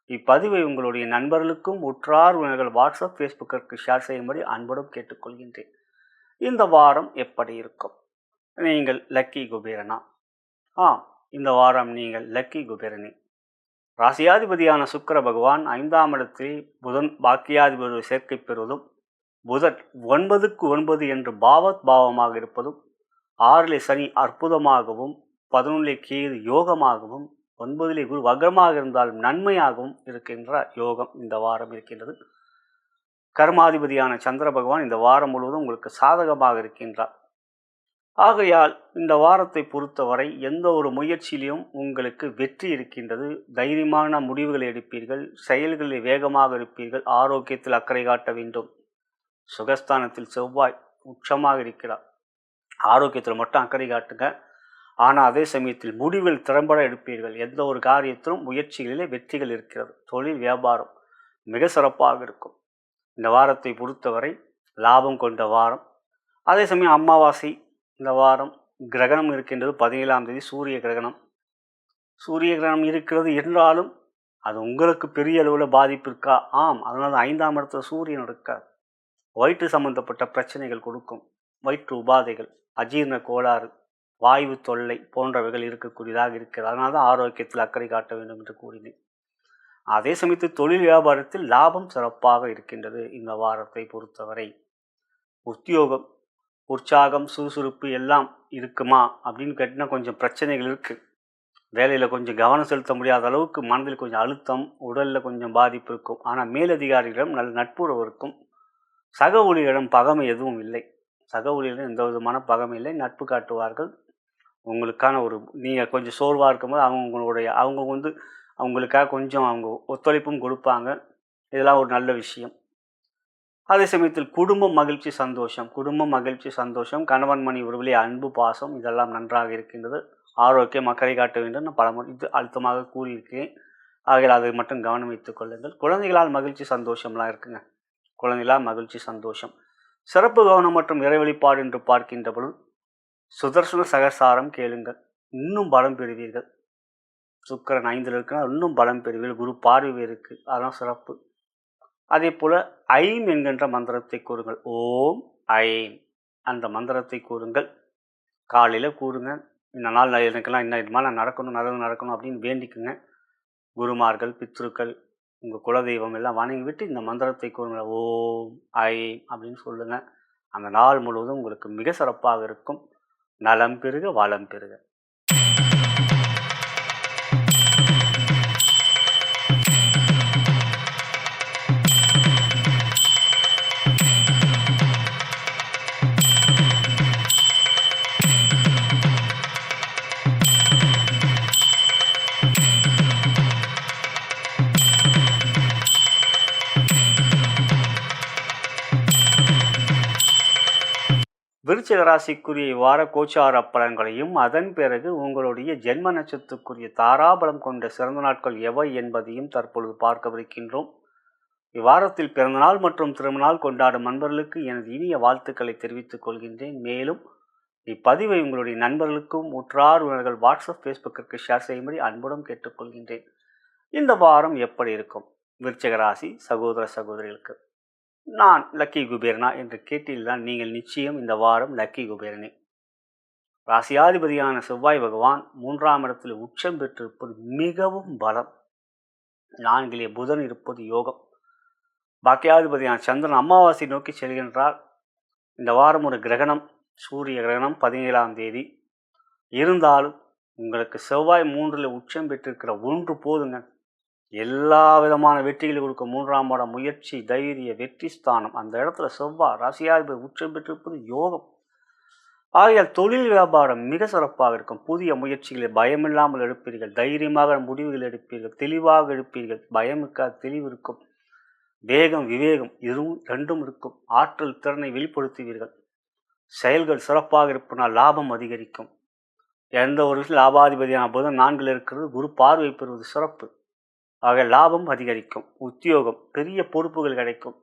இப்பதிவை உங்களுடைய நண்பர்களுக்கும் உற்றார் உறவினர்கள் வாட்ஸ்அப் ஃபேஸ்புக்கிற்கு ஷேர் செய்யும்படி அன்புடன் கேட்டுக்கொள்கின்றேன். இந்த வாரம் எப்படி இருக்கும்? நீங்கள் லக்கி குபேரனா? இந்த வாரம் நீங்கள் லக்கி குபேரனே. ராசியாதிபதியான சுக்கிர பகவான் 5ஆம் இடத்தில் புதன் பாக்கியாதிபதி சேர்க்கை பெறுவதும், புதன் 9க்கு 9 என்று பாவமாக இருப்பதும், 6ல் சனி அற்புதமாகவும், 11ல் கேது யோகமாகவும், 9ல் குரு வக்ரமாக இருந்தாலும் நன்மையாகவும் இருக்கின்ற யோகம் இந்த வாரம் இருக்கின்றது. கர்மாதிபதியான சந்திர பகவான் இந்த வாரம் முழுவதும் உங்களுக்கு சாதகமாக இருக்கின்றார். ஆகையால் இந்த வாரத்தை பொறுத்தவரை எந்த ஒரு முயற்சியிலும் உங்களுக்கு வெற்றி இருக்கின்றது. தைரியமான முடிவுகளை எடுப்பீர்கள், செயல்களில் வேகமாக இருப்பீர்கள். ஆரோக்கியத்தில் அக்கறை காட்ட வேண்டும். சுகஸ்தானத்தில் செவ்வாய் உச்சமாக இருக்கிறார். ஆரோக்கியத்தில் மட்டும் அக்கறை காட்டுங்க. ஆனால் அதே சமயத்தில் முடிவில் திறம்பட எடுப்பீர்கள். எந்த ஒரு காரியத்திலும் முயற்சிகளிலே வெற்றிகள் இருக்கிறது. தொழில் வியாபாரம் மிக சிறப்பாக இருக்கும். இந்த வாரத்தை பொறுத்தவரை லாபம் கொண்ட வாரம். அதே சமயம் அமாவாசை இந்த வாரம் கிரகணம் இருக்கின்றது. 17ஆம் தேதி சூரிய கிரகணம். சூரிய கிரகணம் இருக்கிறது என்றாலும் அது உங்களுக்கு பெரிய அளவில் பாதிப்பு இருக்கா? அதனால 5ஆம் இடத்துல சூரியன் இருக்கார். வயிற்று சம்பந்தப்பட்ட பிரச்சனைகள் கொடுக்கும். வயிற்று உபாதைகள், அஜீரண கோளாறு, வாயு தொல்லை போன்றவைகள் இருக்கக்கூடியதாக இருக்கிறது. அதனால தான் ஆரோக்கியத்தில் அக்கறை காட்ட வேண்டும் என்று கூறினேன். அதே சமயத்தில் தொழில் வியாபாரத்தில் லாபம் சிறப்பாக இருக்கின்றது இந்த வாரத்தை பொறுத்தவரை. உத்தியோகம் உற்சாகம் சுறுசுறுப்பு எல்லாம் இருக்குமா அப்படின்னு கேட்டினா கொஞ்சம் பிரச்சனைகள் இருக்குது. வேலையில் கொஞ்சம் கவனம் செலுத்த முடியாத அளவுக்கு மனதில் கொஞ்சம் அழுத்தம், உடலில் கொஞ்சம் பாதிப்பு இருக்கும். ஆனால் மேலதிகாரிகளிடம் நல்ல நட்புறவு இருக்கும். சக ஊழியரிடம் பகைமை எதுவும் இல்லை. சக ஊழியரிடம் எந்த விதமான பகைமை இல்லை, நட்பு காட்டுவார்கள். உங்களுக்கான நீங்கள் கொஞ்சம் சோர்வாக இருக்கும்போது அவங்க அவங்களுக்காக கொஞ்சம் அவங்க ஒத்துழைப்பும் கொடுப்பாங்க. இதெல்லாம் ஒரு நல்ல விஷயம். அதே சமயத்தில் குடும்பம் மகிழ்ச்சி சந்தோஷம், கணவன் மணி உறவிலே அன்பு பாசம் இதெல்லாம் நன்றாக இருக்கின்றது. ஆரோக்கியம் அக்கறை காட்ட வேண்டும். பலமுறை இது அழுத்தமாக கூறியிருக்கேன். ஆகையால் அதை மட்டும் கவனம் வைத்துக் கொள்ளுங்கள். குழந்தைகளால் மகிழ்ச்சி சந்தோஷம்லாம் இருக்குங்க. குழந்தைகளால் மகிழ்ச்சி சந்தோஷம். சிறப்பு கவனம் மற்றும் இறை வழிபாடு என்று பார்க்கின்ற பொழுது சுதர்சன சகசாரம் கேளுங்கள், இன்னும் பலம் பெறுவீர்கள். சுக்கிரன் 5ல் இருக்குன்னா இன்னும் பலம் பெறுவீர்கள். குரு பார்வை இருக்குது, அதெல்லாம் சிறப்பு. அதே போல் ஐம் என்கின்ற மந்திரத்தை கூறுங்கள். ஓம் ஐம் அந்த மந்திரத்தை கூறுங்கள். காலையில் கூறுங்க. இந்த நாள் எனக்கெல்லாம் இது மாதிரி நடக்கணும், நல்லது நடக்கணும் அப்படின்னு வேண்டிக்குங்க. குருமார்கள், பித்ருக்கள், உங்கள் குலதெய்வம் எல்லாம் வணங்கி விட்டு இந்த மந்திரத்தை கூறுங்கள். ஓம் ஐம் அப்படின்னு சொல்லுங்கள். அந்த நாள் முழுவதும் உங்களுக்கு மிக சிறப்பாக இருக்கும். நலம் பெறுக, வளம் பெறுக. விருச்சிக ராசிக்குரிய இவ்வார கோச்சார பலன்களையும் அதன் பிறகு உங்களுடைய ஜென்ம நட்சத்திரத்துக்குரிய தாராபலம் கொண்ட சிறந்த நாட்கள் எவை என்பதையும் தற்பொழுது பார்க்கவிருக்கின்றோம். இவ்வாரத்தில் பிறந்தநாள் மற்றும் திருமணநாள் கொண்டாடும் நண்பர்களுக்கு எனது இனிய வாழ்த்துக்களை தெரிவித்துக் கொள்கின்றேன். மேலும் இப்பதிவை உங்களுடைய நண்பர்களுக்கும் உற்றார் உறவினர்கள் வாட்ஸ்அப், ஃபேஸ்புக்கிற்கு ஷேர் செய்யும்படி அன்புடன் கேட்டுக்கொள்கின்றேன். இந்த வாரம் எப்படி இருக்கும் விருச்சிக ராசி சகோதர சகோதரிகளுக்கு? நான் லக்கி குபேரனா என்று கேட்டீர்கள், நீங்கள் நிச்சயம் இந்த வாரம் லக்கி குபேரனே. ராசியாதிபதியான செவ்வாய் பகவான் 3ஆம் இடத்தில் உச்சம் பெற்றிருப்பது மிகவும் பலம். 4லே புதன் இருப்பது யோகம். பாக்கியாதிபதியான சந்திரன் அமாவாசை நோக்கி செல்கின்றார். இந்த வாரம் ஒரு கிரகணம், சூரிய கிரகணம் 17ஆம் தேதி. இருந்தாலும் உங்களுக்கு செவ்வாய் 3ல் உச்சம் பெற்றிருக்கிற ஒன்று போதுங்க. எல்லா விதமான வெற்றிகளை கொடுக்கும் 3ஆம் இடம் முயற்சி, தைரிய, வெற்றி ஸ்தானம். அந்த இடத்துல செவ்வாய் ராசியாதிபதி உச்சம் பெற்றிருப்பது யோகம். ஆகையால் தொழில் வியாபாரம் மிக சிறப்பாக இருக்கும். புதிய முயற்சிகளை பயமில்லாமல் எடுப்பீர்கள். தைரியமாக முடிவுகள் எடுப்பீர்கள். தெளிவாக எடுப்பீர்கள். பயமுக்காக தெளிவு இருக்கும். வேகம், விவேகம் இதுவும் ரெண்டும் இருக்கும். ஆற்றல் திறனை வெளிப்படுத்துவீர்கள். செயல்கள் சிறப்பாக இருப்பதால் லாபம் அதிகரிக்கும். எந்த ஒரு லாபாதிபதியான புதன் 4ல் இருக்கிறது. குரு பார்வை பெறுவது சிறப்பு. ஆக லாபம் அதிகரிக்கும். உத்தியோகம், பெரிய பொறுப்புகள் கிடைக்கும்.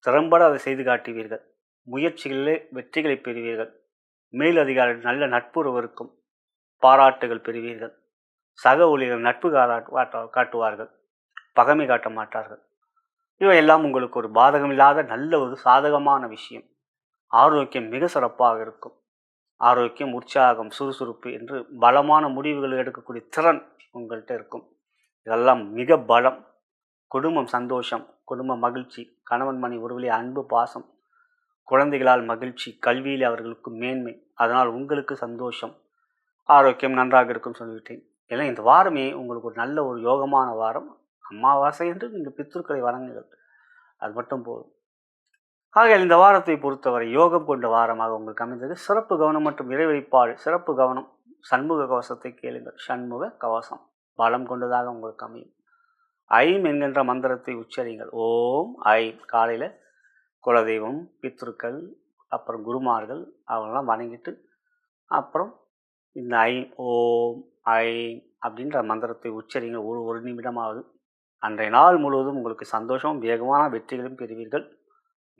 திறம்பட அதை செய்து காட்டுவீர்கள். முயற்சிகளிலே வெற்றிகளை பெறுவீர்கள். மேல் அதிகாரிகள் நல்ல நட்புறவு இருக்கும். பாராட்டுகள் பெறுவீர்கள். சக ஊழியர்கள் நட்பு காட்டுவார்கள். பகைமை காட்ட மாட்டார்கள். இவையெல்லாம் உங்களுக்கு ஒரு பாதகமில்லாத நல்ல ஒரு சாதகமான விஷயம். ஆரோக்கியம் மிக சிறப்பாக இருக்கும். ஆரோக்கியம், உற்சாகம், சுறுசுறுப்பு என்று பலமான முடிவுகள் எடுக்கக்கூடிய திறன் உங்கள்கிட்ட இருக்கும். இதெல்லாம் மிக பலம். குடும்பம் சந்தோஷம், குடும்ப மகிழ்ச்சி, கணவன் மணி உறவிலே அன்பு பாசம், குழந்தைகளால் மகிழ்ச்சி, கல்வியில் அவர்களுக்கு மேன்மை, அதனால் உங்களுக்கு சந்தோஷம், ஆரோக்கியம் நன்றாக இருக்கும் சொல்லிவிட்டேன். ஏன்னா இந்த வாரமே உங்களுக்கு ஒரு நல்ல ஒரு யோகமான வாரம். அமாவாசை என்று நீங்கள் பித்ருக்களை வணங்குங்கள், அது மட்டும் போதும். ஆகையால் இந்த வாரத்தை பொறுத்தவரை யோகம் கொண்ட வாரமாக உங்களுக்கு அமைந்தது. சிறப்பு கவனம் மற்றும் இறை வழிபாடு, சிறப்பு கவனம். சண்முக கவசத்தை கேளுங்கள். சண்முக கவசம் பலம் கொண்டதாக உங்களுக்கு அமையும். ஐம் என்கின்ற மந்திரத்தை உச்சரிங்கள். ஓம் ஐம். காலையில் குலதெய்வம், பித்ருக்கள், அப்புறம் குருமார்கள் அவங்களெல்லாம் வணங்கிட்டு அப்புறம் இந்த ஐம், ஓம் ஐம் அப்படின்ற மந்திரத்தை உச்சரிங்க. ஒரு நிமிடமாவது. அன்றைய நாள் முழுவதும் உங்களுக்கு சந்தோஷமும் வேகமான வெற்றிகளும் பெறுவீர்கள்.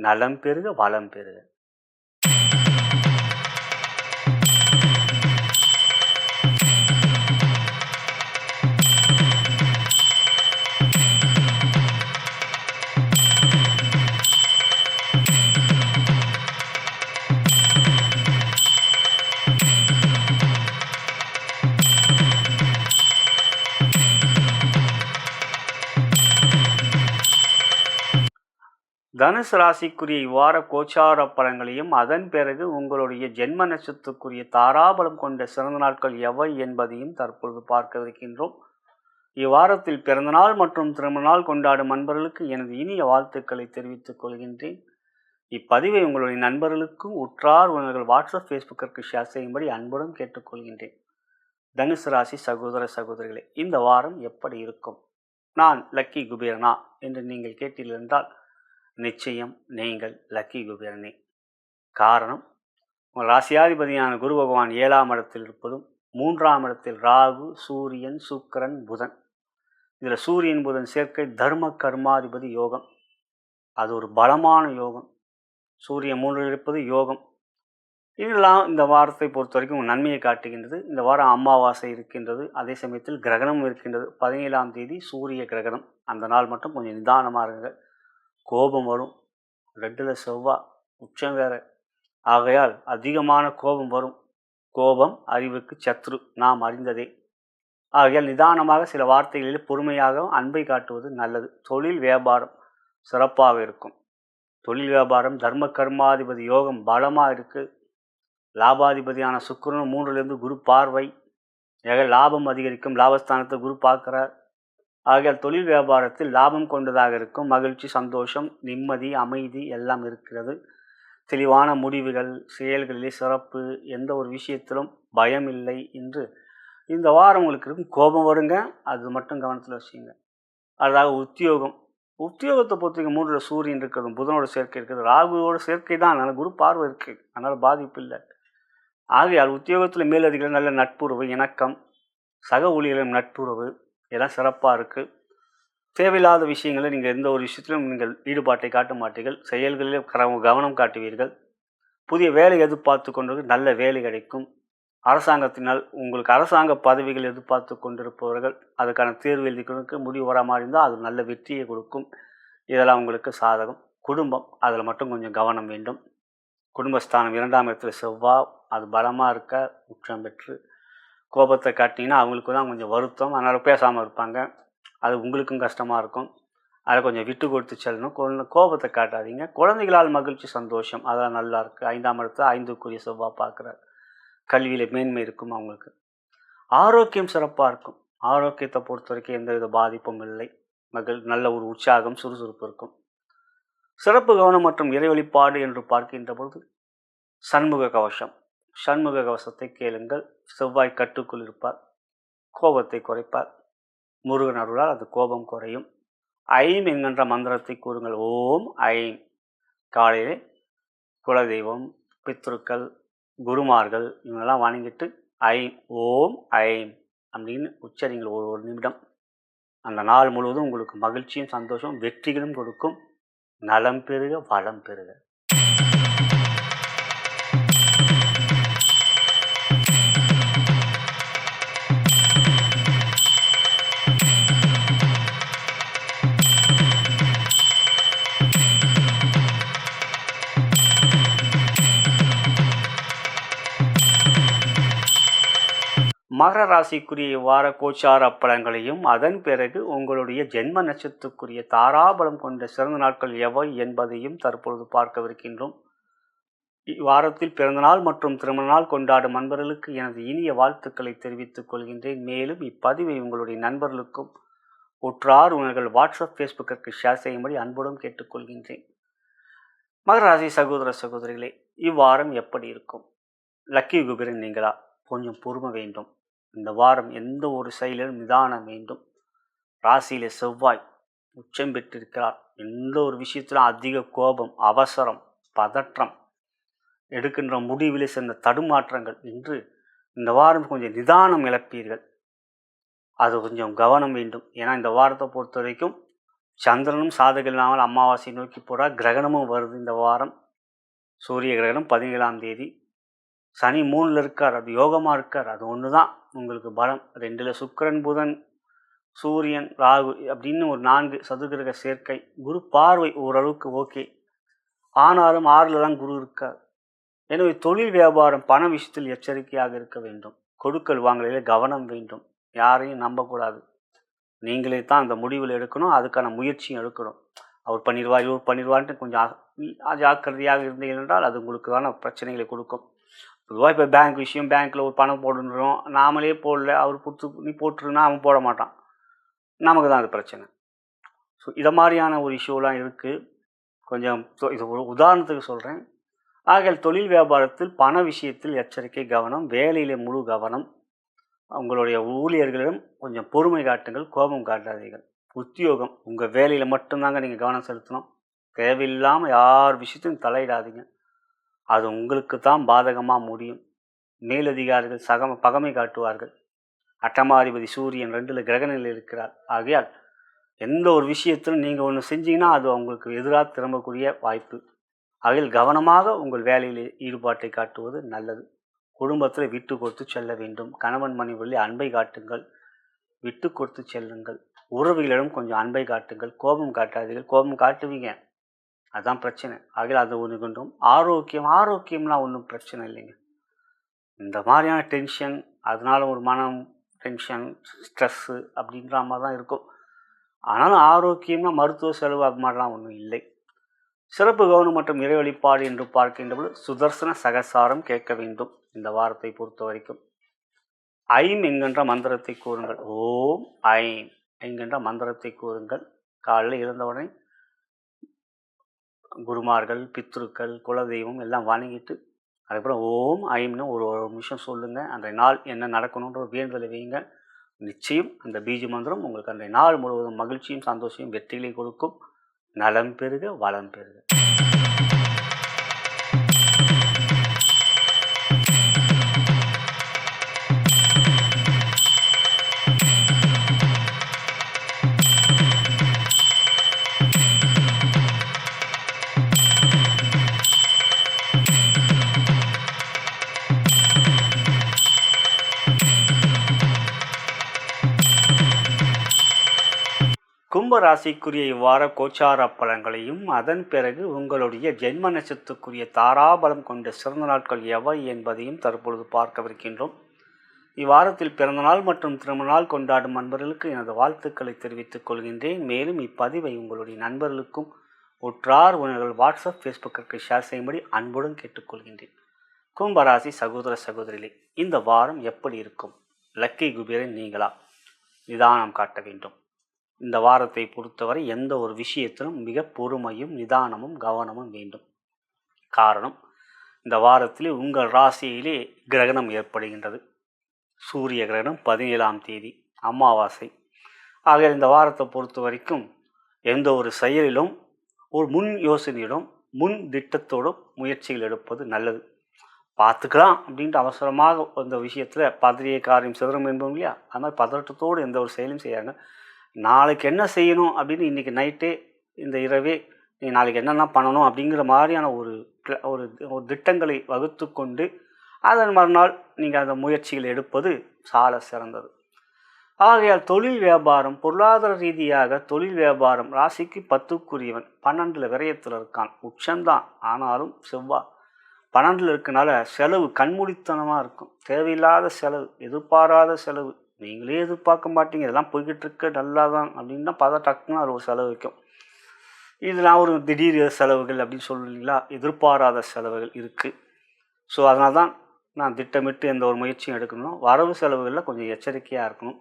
நலம் பெறுக, வளம் பெறுக. தனுசு ராசிக்குரிய இவ்வார கோச்சார பலன்களையும் அதன் பிறகு உங்களுடைய ஜென்ம நட்சத்திரத்துக்குரிய தாராபலம் கொண்ட சிறந்த நாட்கள் எவை என்பதையும் தற்பொழுது பார்க்கவிருக்கின்றோம். இவ்வாரத்தில் பிறந்தநாள் மற்றும் திருமண நாள் கொண்டாடும் நண்பர்களுக்கு எனது இனிய வாழ்த்துக்களை தெரிவித்துக் கொள்கின்றேன். இப்பதிவை உங்களுடைய நண்பர்களுக்கும் உற்றார் உறவினர்கள் வாட்ஸ்அப் ஃபேஸ்புக்கிற்கு ஷேர் செய்யும்படி அன்புடன் கேட்டுக்கொள்கின்றேன். தனுசு ராசி சகோதர சகோதரிகளே, இந்த வாரம் எப்படி இருக்கும்? நான் லக்கி குபேரனா என்று நீங்கள் கேட்டீர்கள் என்றால் நிச்சயம் நீங்கள் லக்கி குபேரனே. காரணம், உங்கள் ராசியாதிபதியான குரு பகவான் 7ஆம் இடத்தில் இருப்பதும் 3ஆம் இடத்தில் ராகு, சூரியன், சுக்கிரன், புதன். இதில் சூரியன் புதன் சேர்க்கை தர்ம கர்மாதிபதி யோகம். அது ஒரு பலமான யோகம். சூரியன் 3இல் இருப்பது யோகம். இதெல்லாம் இந்த வாரத்தை பொறுத்த வரைக்கும் நன்மையை காட்டுகின்றது. இந்த வாரம் அமாவாசை இருக்கின்றது, அதே சமயத்தில் கிரகணம் இருக்கின்றது. 17ஆம் தேதி சூரிய கிரகணம். அந்த நாள் மட்டும் கொஞ்சம் நிதானமாக இருங்க. கோபம் வரும். 2ல் செவ்வாய் உச்சம் வேற. ஆகையால் அதிகமான கோபம் வரும். கோபம் அறிவுக்கு சத்ரு, நாம் அறிந்ததே. ஆகையால் நிதானமாக சில வார்த்தைகளில் பொறுமையாக அன்பை காட்டுவது நல்லது. தொழில் வியாபாரம் சிறப்பாக இருக்கும். தொழில் வியாபாரம் தர்ம கர்மாதிபதி யோகம் பலமாக இருக்குது. லாபாதிபதியான சுக்கிரன் 3லிருந்து குரு பார்வை. லாபம் அதிகரிக்கும். லாபஸ்தானத்தை குரு பார்க்கிறார். ஆகையால் தொழில் வியாபாரத்தில் லாபம் கொண்டதாக இருக்கும். மகிழ்ச்சி, சந்தோஷம், நிம்மதி, அமைதி எல்லாம் இருக்கிறது. தெளிவான முடிவுகள், செயல்களிலே சிறப்பு, எந்த ஒரு விஷயத்திலும் பயம் இல்லை என்று இந்த வாரம் உங்களுக்கு இருக்கும். கோபம் வருங்க, அது மட்டும் கவனத்தில் வச்சுங்க. அதாவது உத்தியோகத்தை பொறுத்தவரைக்கும் 3ல் சூரியன் இருக்கிறது, புதனோட சேர்க்கை இருக்குது, ராகுவோட சேர்க்கை தான். அதனால் குரு பார்வை இருக்குது, அதனால் பாதிப்பு இல்லை. ஆகையால் உத்தியோகத்தில் மேலதிகாரி நல்ல நட்புறவு, இணக்கம், சக ஊழியர்களின் நட்புறவு எல்லாம் சிறப்பாக இருக்குது. தேவையில்லாத விஷயங்களில் நீங்கள் எந்த ஒரு விஷயத்திலும் நீங்கள் ஈடுபாட்டை காட்ட மாட்டீர்கள். செயல்களில் கவனம் காட்டுவீர்கள். புதிய வேலை எதிர்பார்த்து கொண்டு நல்ல வேலை கிடைக்கும். அரசாங்கத்தினால் உங்களுக்கு அரசாங்க பதவிகள் எதிர்பார்த்து கொண்டிருப்பவர்கள் அதுக்கான தேர்வு எழுதிக்கிறதுக்கு முடிவு வர மாதிரி இருந்தால் அது நல்ல வெற்றியை கொடுக்கும். இதெல்லாம் உங்களுக்கு சாதகம். குடும்பம், அதில் மட்டும் கொஞ்சம் கவனம் வேண்டும். குடும்பஸ்தானம் 2ஆம் இடத்தில் செவ்வாய், அது பலமாக இருக்க உச்சம் பெற்று. கோபத்தை காட்டினீங்கன்னா அவங்களுக்கு தான் கொஞ்சம் வருத்தம், அதனால் பேசாமல் இருப்பாங்க. அது உங்களுக்கும் கஷ்டமாக இருக்கும். அதை கொஞ்சம் விட்டு கொடுத்து செல்லணும். கோபத்தை காட்டாதீங்க. குழந்தைகளால் மகிழ்ச்சி, சந்தோஷம், அதெல்லாம் நல்லா இருக்குது. 5ஆம் இடத்தை 5க்குரிய செவ்வாய் பார்க்குறார். கல்வியில் மேன்மை இருக்கும். அவங்களுக்கு ஆரோக்கியம் சிறப்பாக இருக்கும். ஆரோக்கியத்தை பொறுத்த வரைக்கும் எந்தவித பாதிப்பும் இல்லை. நல்ல ஒரு உற்சாகம், சுறுசுறுப்பு இருக்கும். சிறப்பு கவனம் மற்றும் இறை வழிபாடு என்று பார்க்கின்ற பொழுது சண்முக கவசம். சண்முக கவசத்தை கேளுங்கள். செவ்வாய் கட்டுக்குள் இருப்பார், கோபத்தை குறைப்பார். முருகன் அருளால் அது கோபம் குறையும். ஐம் என்கின்ற மந்திரத்தை கூறுங்கள். ஓம் ஐம். காலையிலே குலதெய்வம், பித்ருக்கள், குருமார்கள் இவங்கெல்லாம் வணங்கிட்டு ஐம், ஓம் ஐம் அப்படின்னு உச்சரிங்கள். ஒரு நிமிடம். அந்த நாள் முழுவதும் உங்களுக்கு மகிழ்ச்சியும் சந்தோஷம், வெற்றிகளும் கொடுக்கும். நலம் பெறுக, வளம் பெறுக. மகர ராசிக்குரிய இவ்வார கோச்சார பலன்களையும் அதன் பிறகு உங்களுடைய ஜென்ம நட்சத்திரத்துக்குரிய தாராபலம் கொண்ட சிறந்த நாட்கள் எவை என்பதையும் தற்பொழுது பார்க்கவிருக்கின்றோம். இவ்வாரத்தில் பிறந்தநாள் மற்றும் திருமண நாள் கொண்டாடும் நண்பர்களுக்கு எனது இனிய வாழ்த்துக்களை தெரிவித்துக் கொள்கின்றேன். மேலும் இப்பதிவை உங்களுடைய நண்பர்களுக்கும் உற்றார் உணர்கள் வாட்ஸ்அப் ஃபேஸ்புக்கிற்கு ஷேர் செய்யும்படி அன்புடன் கேட்டுக்கொள்கின்றேன். மகர ராசி சகோதர சகோதரிகளே, இவ்வாரம் எப்படி இருக்கும்? லக்கி குபேரன் நீங்களா? கொஞ்சம் பொறுமை வேண்டும். இந்த வாரம் எந்த ஒரு செயலிலும் நிதானம் வேண்டும். ராசியில செவ்வாய் உச்சம் பெற்றிருக்கிறார். எந்த ஒரு விஷயத்திலும் அதிக கோபம், அவசரம், பதற்றம், எடுக்கின்ற முடிவில் சேர்ந்த தடுமாற்றங்கள் என்று இந்த வாரம் கொஞ்சம் நிதானம் இழப்பீர்கள். அது கொஞ்சம் கவனம் வேண்டும். ஏன்னா இந்த வாரத்தை பொறுத்த வரைக்கும் சந்திரனும் சாதகம் இல்லாமல் அமாவாசை நோக்கி போகிறார். கிரகணமும் வருது இந்த வாரம். சூரிய கிரகணம் 17ஆம் தேதி. சனி 3ல் இருக்கார், அது யோகமாக இருக்கார். அது ஒன்று தான் உங்களுக்கு பலம். 2ல் சுக்கிரன், புதன், சூரியன், ராகு அப்படின்னு ஒரு 4 சதுர்கிரக சேர்க்கை. குரு பார்வை ஓரளவுக்கு ஓகே. ஆனாலும் 6ல் தான் குரு இருக்கார். எனவே தொழில் வியாபாரம் பண விஷயத்தில் எச்சரிக்கையாக இருக்க வேண்டும். கொடுக்கல் வாங்கலில் கவனம் வேண்டும். யாரையும் நம்பக்கூடாது. நீங்களே தான் அந்த முடிவில் எடுக்கணும். அதுக்கான முயற்சியும் எடுக்கணும். அவர் பண்ணிடுவார் இவர் பண்ணிடுவார்ன்ட்டு கொஞ்சம் ஜாக்கிரதையாக இருந்தீர்கள் என்றால் அது உங்களுக்கான பிரச்சனைகளை கொடுக்கும். பொதுவாக இப்போ பேங்க் விஷயம், பேங்க்கில் ஒரு பணம் போடுன்றோம், நாமளே போடல, அவர் நீ போட்டுருன்னா அவன் போட மாட்டான், நமக்கு தான் அது பிரச்சனை. ஸோ இதை மாதிரியான ஒரு இஷ்யூலாம் இருக்குது. கொஞ்சம் இது ஒரு உதாரணத்துக்கு சொல்கிறேன். ஆகையால் தொழில் வியாபாரத்தில் பண விஷயத்தில் எச்சரிக்கை, கவனம். வேலையில் முழு கவனம். உங்களுடைய ஊழியர்களிடம் கொஞ்சம் பொறுமை காட்டுங்கள், கோபம் காட்டாதீர்கள். உத்தியோகம், உங்கள் வேலையில் மட்டும்தாங்க நீங்கள் கவனம் செலுத்தணும். தேவையில்லாமல் யார் விஷயத்தையும் தலையிடாதீங்க, அது உங்களுக்கு தான் பாதகமாக முடியும். மேலதிகாரிகள் பகமை காட்டுவார்கள். அட்டமாதிபதி சூரியன் 2 கிரகநிலையில் இருக்கிறார். ஆகையால் எந்த ஒரு விஷயத்திலும் நீங்கள் ஒன்று செஞ்சீங்கன்னா அது உங்களுக்கு எதிராக திரும்பக்கூடிய வாய்ப்பு. ஆகையால் கவனமாக உங்கள் வேலையில் ஈடுபாட்டை காட்டுவது நல்லது. குடும்பத்தில் விட்டு கொடுத்து செல்ல வேண்டும். கணவன் மனைவிகளில் அன்பை காட்டுங்கள், விட்டு கொடுத்து செல்லுங்கள். உறவுகளிடம் கொஞ்சம் அன்பை காட்டுங்கள், கோபம் காட்டாதீர்கள். கோபம் காட்டுவீங்க, அதுதான் பிரச்சனை. ஆகையால் அது ஒன்று கொண்டும். ஆரோக்கியம்லாம் ஒன்றும் பிரச்சனை இல்லைங்க. இந்த மாதிரியான டென்ஷன், அதனால ஒரு மனம் டென்ஷன், ஸ்ட்ரெஸ்ஸு அப்படின்ற மாதிரி தான் இருக்கும். ஆனாலும் ஆரோக்கியம்னா மருத்துவ செலவு அது மாதிரிலாம் ஒன்றும் இல்லை. சிறப்பு கவனம் மற்றும் இறை வழிபாடு என்று பார்க்கின்றபோது சுதர்சன சகசாரம் கேட்க வேண்டும். இந்த வாரத்தை பொறுத்த வரைக்கும் ஐம் என்கின்ற மந்திரத்தை கூறுங்கள். ஓம் ஐம் என்கின்ற மந்திரத்தை கூறுங்கள். காலையில் இருந்தவுடனே குருமார்கள், பித்ருக்கள், குலதெய்வம் எல்லாம் வணங்கிட்டு அதுக்கப்புறம் ஓம் ஐம்னு ஒரு நிமிஷம் சொல்லுங்கள். அன்றைய நாள் என்ன நடக்கணுன்ற ஒரு வேண்டுதலை வைங்க. நிச்சயம் அந்த பீஜ மந்திரம் உங்களுக்கு அன்றைய நாள் முழுவதும் மகிழ்ச்சியும் சந்தோஷமும் வெற்றிகளை கொடுக்கும். நலம் பெறுக, வளம் பெறுக. கும்ப ராசிக்குரிய இவ்வார கோச்சார பலன்களையும் அதன் பிறகு உங்களுடைய ஜென்ம நட்சத்திரத்துக்குரிய தாராபலம் கொண்ட சிறந்த நாட்கள் எவை என்பதையும் தற்பொழுது பார்க்கவிருக்கின்றோம். இவ்வாரத்தில் பிறந்தநாள் மற்றும் திருமணநாள் கொண்டாடும் நண்பர்களுக்கு எனது வாழ்த்துக்களை தெரிவித்துக் கொள்கின்றேன். மேலும் இப்பதிவை உங்களுடைய நண்பர்களுக்கும் உற்றார் உணர்கள் வாட்ஸ்அப், ஃபேஸ்புக்கிற்கு ஷேர் செய்யும்படி அன்புடன் கேட்டுக்கொள்கின்றேன். கும்பராசி சகோதர சகோதரிகளே, இந்த வாரம் எப்படி இருக்கும்? லக்கி குபேரன் நீங்களா? நிதானம் காட்ட வேண்டும். இந்த வாரத்தை பொறுத்தவரை எந்த ஒரு விஷயத்திலும் மிக பொறுமையும் நிதானமும் கவனமும் வேண்டும். காரணம், இந்த வாரத்தில் உங்கள் ராசியிலே கிரகணம் ஏற்படுகின்றது. சூரிய கிரகணம் 17ஆம் தேதி அமாவாசை. ஆக இந்த வாரத்தை பொறுத்த வரைக்கும் எந்த ஒரு செயலிலும் ஒரு முன் யோசனையிலும் முன் திட்டத்தோடும் முயற்சிகள் எடுப்பது நல்லது. பார்த்துக்கலாம் அப்படின்ட்டு அவசரமாக இந்த விஷயத்தில் பதறிய காரியம் சிதறம் என்போம் இல்லையா, அது மாதிரி பதட்டத்தோடு எந்த ஒரு செயலும் செய்யாங்க. நாளைக்கு என்ன செய்யணும் அப்படின்னு இன்றைக்கி நைட்டே, இந்த இரவே நீ நாளைக்கு என்னென்ன பண்ணணும் அப்படிங்கிற மாதிரியான ஒரு ஒரு திட்டங்களை வகுத்து கொண்டு அதன் மறுநாள் நீங்கள் அந்த முயற்சிகள் எடுப்பது சால சிறந்தது. ஆகையால் தொழில் வியாபாரம், பொருளாதார ரீதியாக தொழில் வியாபாரம் ராசிக்கு 10க்குரியவன் 12 விரயத்தில் இருக்கான். உச்சம்தான், ஆனாலும் செவ்வாய் 12 இருக்கனால செலவு கண்மூடித்தனமாக இருக்கும். தேவையில்லாத செலவு, எதிர்பாராத செலவு, நீங்களே எதிர்பார்க்க மாட்டீங்க, இதெல்லாம் போய்கிட்டு இருக்க நல்லா தான் அப்படின்னா பார்த்தா டக்குன்னு அது ஒரு செலவு வைக்கும். இதெல்லாம் ஒரு திடீர் செலவுகள் அப்படின்னு சொல்லுவீங்களா, எதிர்பாராத செலவுகள் இருக்குது. ஸோ அதனால தான் நான் திட்டமிட்டு எந்த ஒரு முயற்சியும் எடுக்கணும். வரவு செலவுகளில் கொஞ்சம் எச்சரிக்கையாக இருக்கணும்.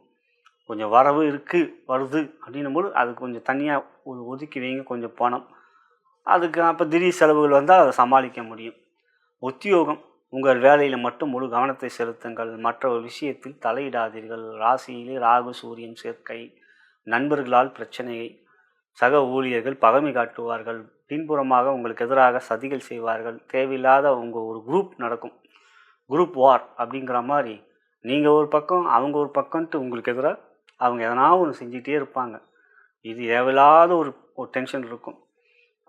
கொஞ்சம் வரவு இருக்குது, வருது அப்படின்னும் போது அது கொஞ்சம் தனியாக ஒதுக்கி வைங்க கொஞ்சம் பணம். அதுக்கு அப்போ திடீர் செலவுகள் வந்தால் அதை சமாளிக்க முடியும். உத்தியோகம், உங்கள் வேலையில் மட்டும் முழு கவனத்தை செலுத்துங்கள். மற்ற ஒரு விஷயத்தில் தலையிடாதீர்கள். ராசியிலே ராகு சூரியன் சேர்க்கை, நண்பர்களால் பிரச்சனையை, சக ஊழியர்கள் பகைமை காட்டுவார்கள். பின்புறமாக உங்களுக்கு எதிராக சதிகள் செய்வார்கள். தேவையில்லாத உங்கள் ஒரு குரூப் நடக்கும், குரூப் வார் அப்படிங்கிற மாதிரி. நீங்கள் ஒரு பக்கம் அவங்க ஒரு பக்கம்ட்டு உங்களுக்கு எதிராக அவங்க எதனா ஒன்று செஞ்சுக்கிட்டே இருப்பாங்க. இது தேவையில்லாத ஒரு டென்ஷன் இருக்கும்.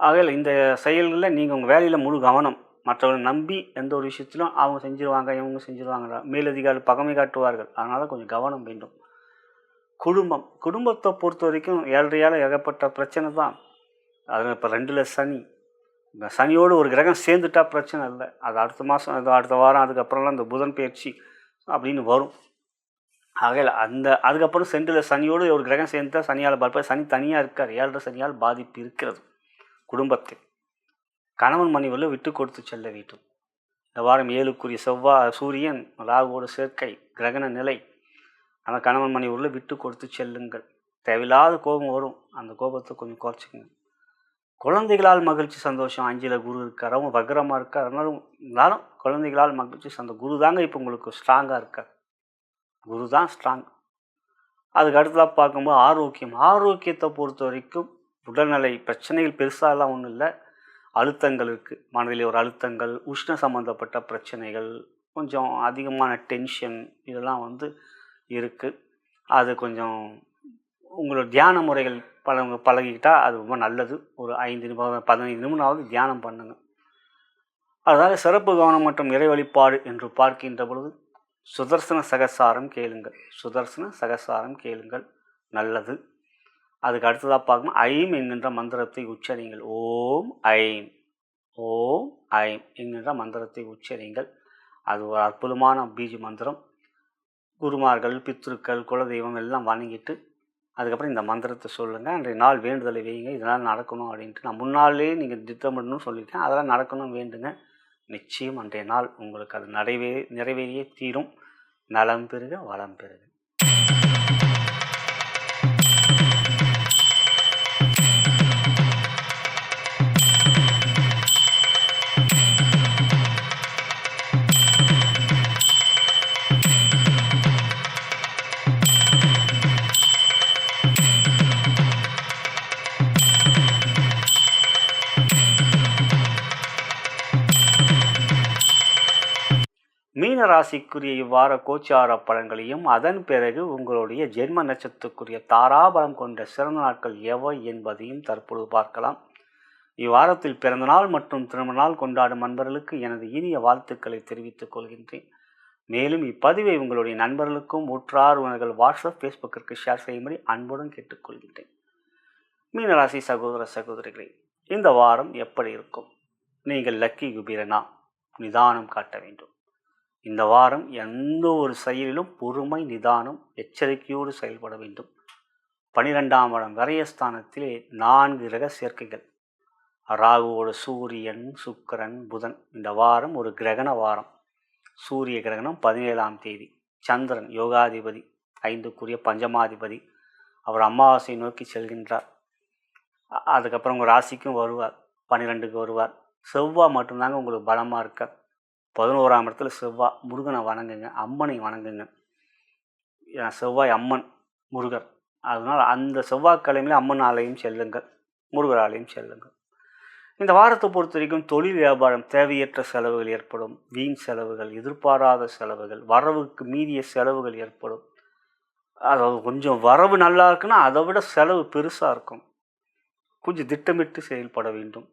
ஆகையால் இந்த செயல்களில் நீங்கள் உங்கள் வேலையில் முழு கவனம். மற்றவர்களை நம்பி எந்த ஒரு விஷயத்திலும் அவங்க செஞ்சுருவாங்க, இவங்க செஞ்சுருவாங்க, மேலதிகாரி பகமை காட்டுவார்கள். அதனால் கொஞ்சம் கவனம் வேண்டும். குடும்பத்தை பொறுத்த வரைக்கும் 7.5 ஏகப்பட்ட பிரச்சனை தான். அதில் இப்போ 2ல் சனி, இந்த சனியோடு ஒரு கிரகம் சேர்ந்துட்டா பிரச்சனை இல்லை. அது அடுத்த மாதம், அது அடுத்த வாரம், அதுக்கப்புறம்லாம் இந்த புதன் பயிற்சி அப்படின்னு வரும். ஆகையில் அதுக்கப்புறம் சென்றில் சனியோடு ஒரு கிரகம் சேர்ந்தா சனியால் பார்ப்ப சனி தனியாக இருக்கார். 7.5 சனியால் பாதிப்பு இருக்கிறது குடும்பத்தில். கணவன் மனைவியில் விட்டு கொடுத்து செல்ல வேண்டும். இந்த வாரம் 7க்குரிய சூரியன் ராகுவோட சேர்க்கை கிரகண நிலை. ஆனால் கணவன் மனைவியில் விட்டு கொடுத்து செல்லுங்கள். தேவையில்லாத கோபம் வரும், அந்த கோபத்தை கொஞ்சம் குறைச்சிக்கங்க. குழந்தைகளால் மகிழ்ச்சி சந்தோஷம். 5ல் குரு இருக்கார், அவங்க வக்ரமாக இருக்கார். இருந்தாலும் குழந்தைகளால் மகிழ்ச்சி சந்தோஷம். குரு தாங்க இப்போ உங்களுக்கு ஸ்ட்ராங்காக இருக்கார். குரு தான் ஸ்ட்ராங். அதுக்கு அடுத்ததாக பார்க்கும்போது ஆரோக்கியத்தை பொறுத்த வரைக்கும் உடல்நிலை பிரச்சனைகள் பெருசாலாம் ஒன்றும் இல்லை. அழுத்தங்கள் இருக்குது, மனதில் ஒரு அழுத்தங்கள், உஷ்ண சம்மந்தப்பட்ட பிரச்சனைகள், கொஞ்சம் அதிகமான டென்ஷன் இதெல்லாம் இருக்குது. அது கொஞ்சம் உங்களோட தியான முறைகள் பழகிக்கிட்டால் அது ரொம்ப நல்லது. ஒரு 5 நிமிடம் 15 நிமிடமாவது தியானம் பண்ணுங்க. அதனால் சிறப்பு கவனம் மற்றும் இறை வழிபாடு என்று பார்க்கின்ற பொழுது சுதர்சன சகசாரம் கேளுங்கள், நல்லது. அதுக்கு அடுத்ததாக பார்க்கணும், ஐம் என்கின்ற மந்திரத்தை உச்சரிங்கள். ஓம் ஐம் என்கின்ற மந்திரத்தை உச்சரிங்கள். அது ஒரு அற்புதமான பீஜ மந்திரம். குருமார்கள், பித்ருக்கள், குலதெய்வம் எல்லாம் வணங்கிட்டு அதுக்கப்புறம் இந்த மந்திரத்தை சொல்லுங்கள். அன்றைய நாள் வேண்டுதலை வைங்க, இதெல்லாம் நடக்கணும் அப்படின்ட்டு. நான் முன்னாலே நீங்கள் திட்டமிடணும்னு சொல்லியிருக்கேன், அதெல்லாம் நடக்கணும் வேண்டுங்க. நிச்சயம் அன்றைய நாள் உங்களுக்கு அது நிறைவேறியே தீரும். நலம் பெறுக, வளம் பெறுக. மீன ராசிக்குரிய இவ்வார கோச்சார பலன்களையும் அதன் பிறகு உங்களுடைய ஜென்ம நட்சத்திரத்துக்குரிய தாராபலம் கொண்ட சிறந்த நாட்கள் எவை என்பதையும் தற்பொழுது பார்க்கலாம். இவ்வாரத்தில் பிறந்தநாள் மற்றும் திருமண நாள் கொண்டாடும் நண்பர்களுக்கு எனது இனிய வாழ்த்துக்களை தெரிவித்துக் கொள்கின்றேன். மேலும் இப்பதிவை உங்களுடைய நண்பர்களுக்கும் உற்றார் உணர்கள் வாட்ஸ்அப், ஃபேஸ்புக்கிற்கு ஷேர் செய்யும்படி அன்புடன் கேட்டுக்கொள்கின்றேன். மீனராசி சகோதர சகோதரிகளே, இந்த வாரம் எப்படி இருக்கும்? நீங்கள் லக்கி குபீரனா? நிதானம் காட்ட வேண்டும். இந்த வாரம் எந்த ஒரு செயலிலும் பொறுமை, நிதானம், எச்சரிக்கையோடு செயல்பட வேண்டும். 12ஆம் இடம் விரயஸ்தானத்திலே 4 கிரக சேர்க்கைகள். ராகுவோட சூரியன், சுக்கிரன், புதன். இந்த வாரம் ஒரு கிரகண வாரம். சூரிய கிரகணம் 17ஆம் தேதி. சந்திரன் யோகாதிபதி, 5க்குரிய பஞ்சமாதிபதி, அவர் அமாவாசையை நோக்கி செல்கின்றார். அதுக்கப்புறம் உங்கள் ராசிக்கும் வருவார், 12க்கு வருவார். செவ்வாய் மட்டும்தாங்க உங்களுக்கு பலமாக இருக்கார். 11ஆம் இடத்துல செவ்வாய். முருகனை வணங்குங்க, அம்மனை வணங்குங்க. செவ்வாய் அம்மன் முருகர். அதனால் அந்த செவ்வாய்க்கிழமையில் அம்மன் ஆலயம் செல்லுங்கள், முருகர் ஆலயம் செல்லுங்கள். இந்த வாரத்தை பொறுத்த வரைக்கும் தொழில் வியாபாரம் தேவையற்ற செலவுகள் ஏற்படும். வீண் செலவுகள், எதிர்பாராத செலவுகள், வரவுக்கு மீறிய செலவுகள் ஏற்படும். அதாவது கொஞ்சம் வரவு நல்லா இருக்குன்னா அதை விட செலவு பெருசாக இருக்கும். கொஞ்சம் திட்டமிட்டு செயல்பட வேண்டும்.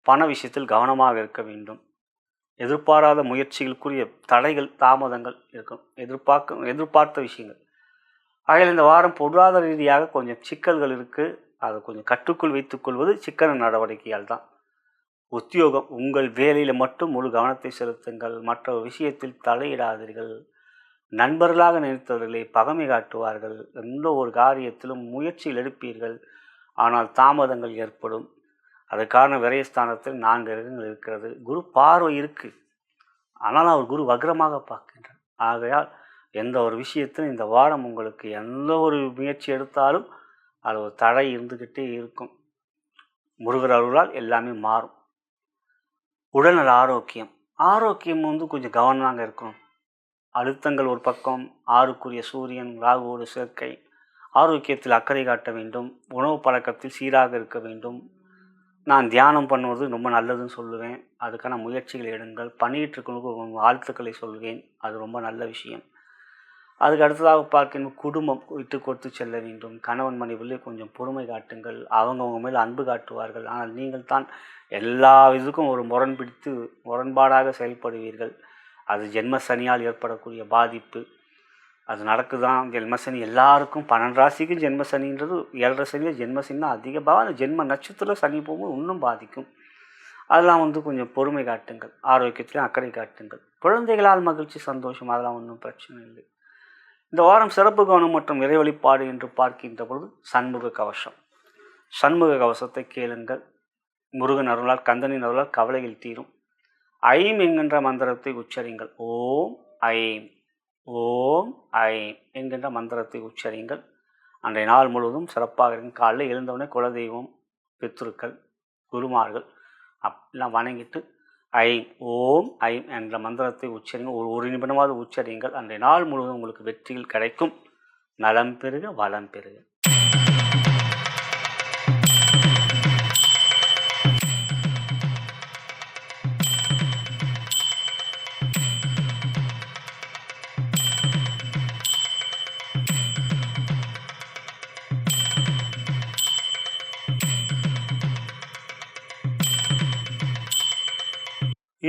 பண விஷயத்தில் கவனமாக இருக்க வேண்டும். எதிர்பாராத முயற்சிகளுக்குரிய தடைகள், தாமதங்கள் இருக்கும். எதிர்பார்த்த விஷயங்கள். ஆகையால் இந்த வாரம் பொருளாதார ரீதியாக கொஞ்சம் சிக்கல்கள் இருக்குது. அதை கொஞ்சம் கட்டுக்குள் வைத்துக்கொள்வது சிக்கன நடவடிக்கையால் தான். உத்தியோகம், உங்கள் வேலையில் மட்டும் முழு கவனத்தை செலுத்துங்கள். மற்ற விஷயத்தில் தலையிடாதீர்கள். நண்பர்களாக நினைத்தவர்களை பகைமை காட்டுவார்கள். எந்த ஒரு காரியத்திலும் முயற்சியில் எடுப்பீர்கள், ஆனால் தாமதங்கள் ஏற்படும். அதுக்கான விரயஸ்தானத்தில் 4 கிரகங்கள் இருக்கிறது. குரு பார்வை இருக்குது, ஆனால் அவர் குரு வக்ரமாக பார்க்கின்றார். ஆகையால் எந்த ஒரு விஷயத்திலும் இந்த வாரம் உங்களுக்கு எந்த ஒரு முயற்சி எடுத்தாலும் அது ஒரு தடை இருந்துக்கிட்டே இருக்கும். முருகர் அருளால் எல்லாமே மாறும். உடல்நல ஆரோக்கியம் கொஞ்சம் கவனமாக இருக்கணும். அழுத்தங்கள் ஒரு பக்கம், 6க்குரிய சூரியன் ராகுவோடு சேர்க்கை. ஆரோக்கியத்தில் அக்கறை காட்ட வேண்டும். உணவு பழக்கத்தில் சீராக இருக்க வேண்டும். நான் தியானம் பண்ணுவது ரொம்ப நல்லதுன்னு சொல்லுவேன். அதுக்கான முயற்சிகளை எடுங்கள். பண்ணிகிட்டு இருக்கவங்களுக்கு வாழ்த்துக்களை சொல்வேன். அது ரொம்ப நல்ல விஷயம். அதுக்கு அடுத்ததாக பார்க்கணும், குடும்பம் விட்டு கொடுத்து செல்ல வேண்டும். கணவன் மனைவிலே கொஞ்சம் பொறுமை காட்டுங்கள். அவங்கவுங்க மேல் அன்பு காட்டுவார்கள். ஆனால் நீங்கள் தான் எல்லா இதுக்கும் ஒரு முரண்பாடாக செயல்படுவீர்கள். அது ஜென்ம சனியால் ஏற்படக்கூடிய பாதிப்பு. அது நடக்குதான். ஜென்மசனி எல்லாருக்கும் 12 ராசிக்கும் ஜென்மசனின்றது 7.5 சனியில் ஜென்மசனின்னா அதிகமாக அந்த ஜென்ம நட்சத்திரம் சனி போகும்போது இன்னும் பாதிக்கும். அதெல்லாம் கொஞ்சம் பொறுமை காட்டுங்கள். ஆரோக்கியத்திலும் அக்கறை காட்டுங்கள். குழந்தைகளால் மகிழ்ச்சி சந்தோஷம், அதெல்லாம் ஒன்றும் பிரச்சனை இல்லை. இந்த வாரம் சிறப்பு கவனம் மற்றும் இறை வழிபாடு என்று பார்க்கின்ற பொழுது சண்முக கவசம். சண்முக கவசத்தை கேளுங்கள். முருகன் அருளால், கந்தனின் அருளால் கவலைகள் தீரும். ஐம் என்கின்ற மந்திரத்தை உச்சரிங்கள். ஓம் ஐம், ஓம் ஐம் என்கின்ற மந்திரத்தை உச்சரிங்கள். அன்றைய நாள் முழுவதும் சிறப்பாக இருக்கும். காலையில் எழுந்தவுடனே குலதெய்வம், பித்ருக்கள், குருமார்கள் எல்லாம் வணங்கிட்டு ஐம், ஓம் ஐம் என்ற மந்திரத்தை உச்சரிங்கள். ஒரு நிமிடமாவது உச்சரிங்கள். அன்றைய நாள் முழுவதும் உங்களுக்கு வெற்றிகள் கிடைக்கும். நலம் பெறுக, வளம் பெறுக.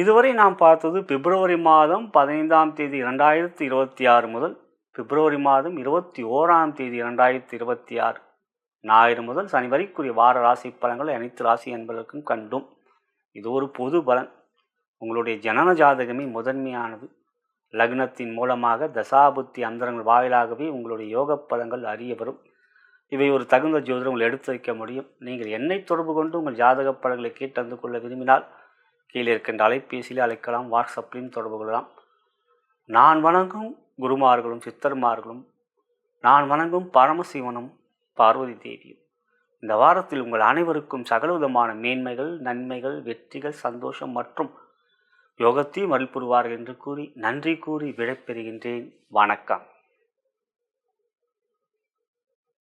இதுவரை நாம் பார்த்தது பிப்ரவரி மாதம் 15ஆம் தேதி 2026 முதல் பிப்ரவரி மாதம் 21ஆம் தேதி 2026 ஞாயிறு முதல் சனி வரைக்குரிய வார ராசி பலன்களை அனைத்து ராசி என்பதற்கும் கண்டும். இது ஒரு பொது பலன். உங்களுடைய ஜனன ஜாதகமே முதன்மையானது. லக்னத்தின் மூலமாக தசாபுத்தி அந்தரங்கள் வாயிலாகவே உங்களுடைய யோக பலன்கள் அறிய வரும். இவை ஒரு தகுந்த ஜோதிடம் உங்களை எடுத்து வைக்க முடியும். நீங்கள் என்னை தொடர்பு கொண்டு உங்கள் ஜாதக பலன்களை கேட்டறிந்து கொள்ள விரும்பினால் கீழே இருக்கின்ற அலைபேசியில் அழைக்கலாம், வாட்ஸ்அப்லையும் தொடர்பு கொள்ளலாம். நான் வணங்கும் குருமார்களும் சித்தர்மார்களும், நான் வணங்கும் பரமசிவனும் பார்வதி தேவியும் இந்த வாரத்தில் உங்கள் அனைவருக்கும் சகலவிதமான மேன்மைகள், நன்மைகள், வெற்றிகள், சந்தோஷம் மற்றும் யோகத்தையும் அருள் புரிவார்கள் என்று கூறி நன்றி கூறி விடைபெறுகின்றேன். வணக்கம்.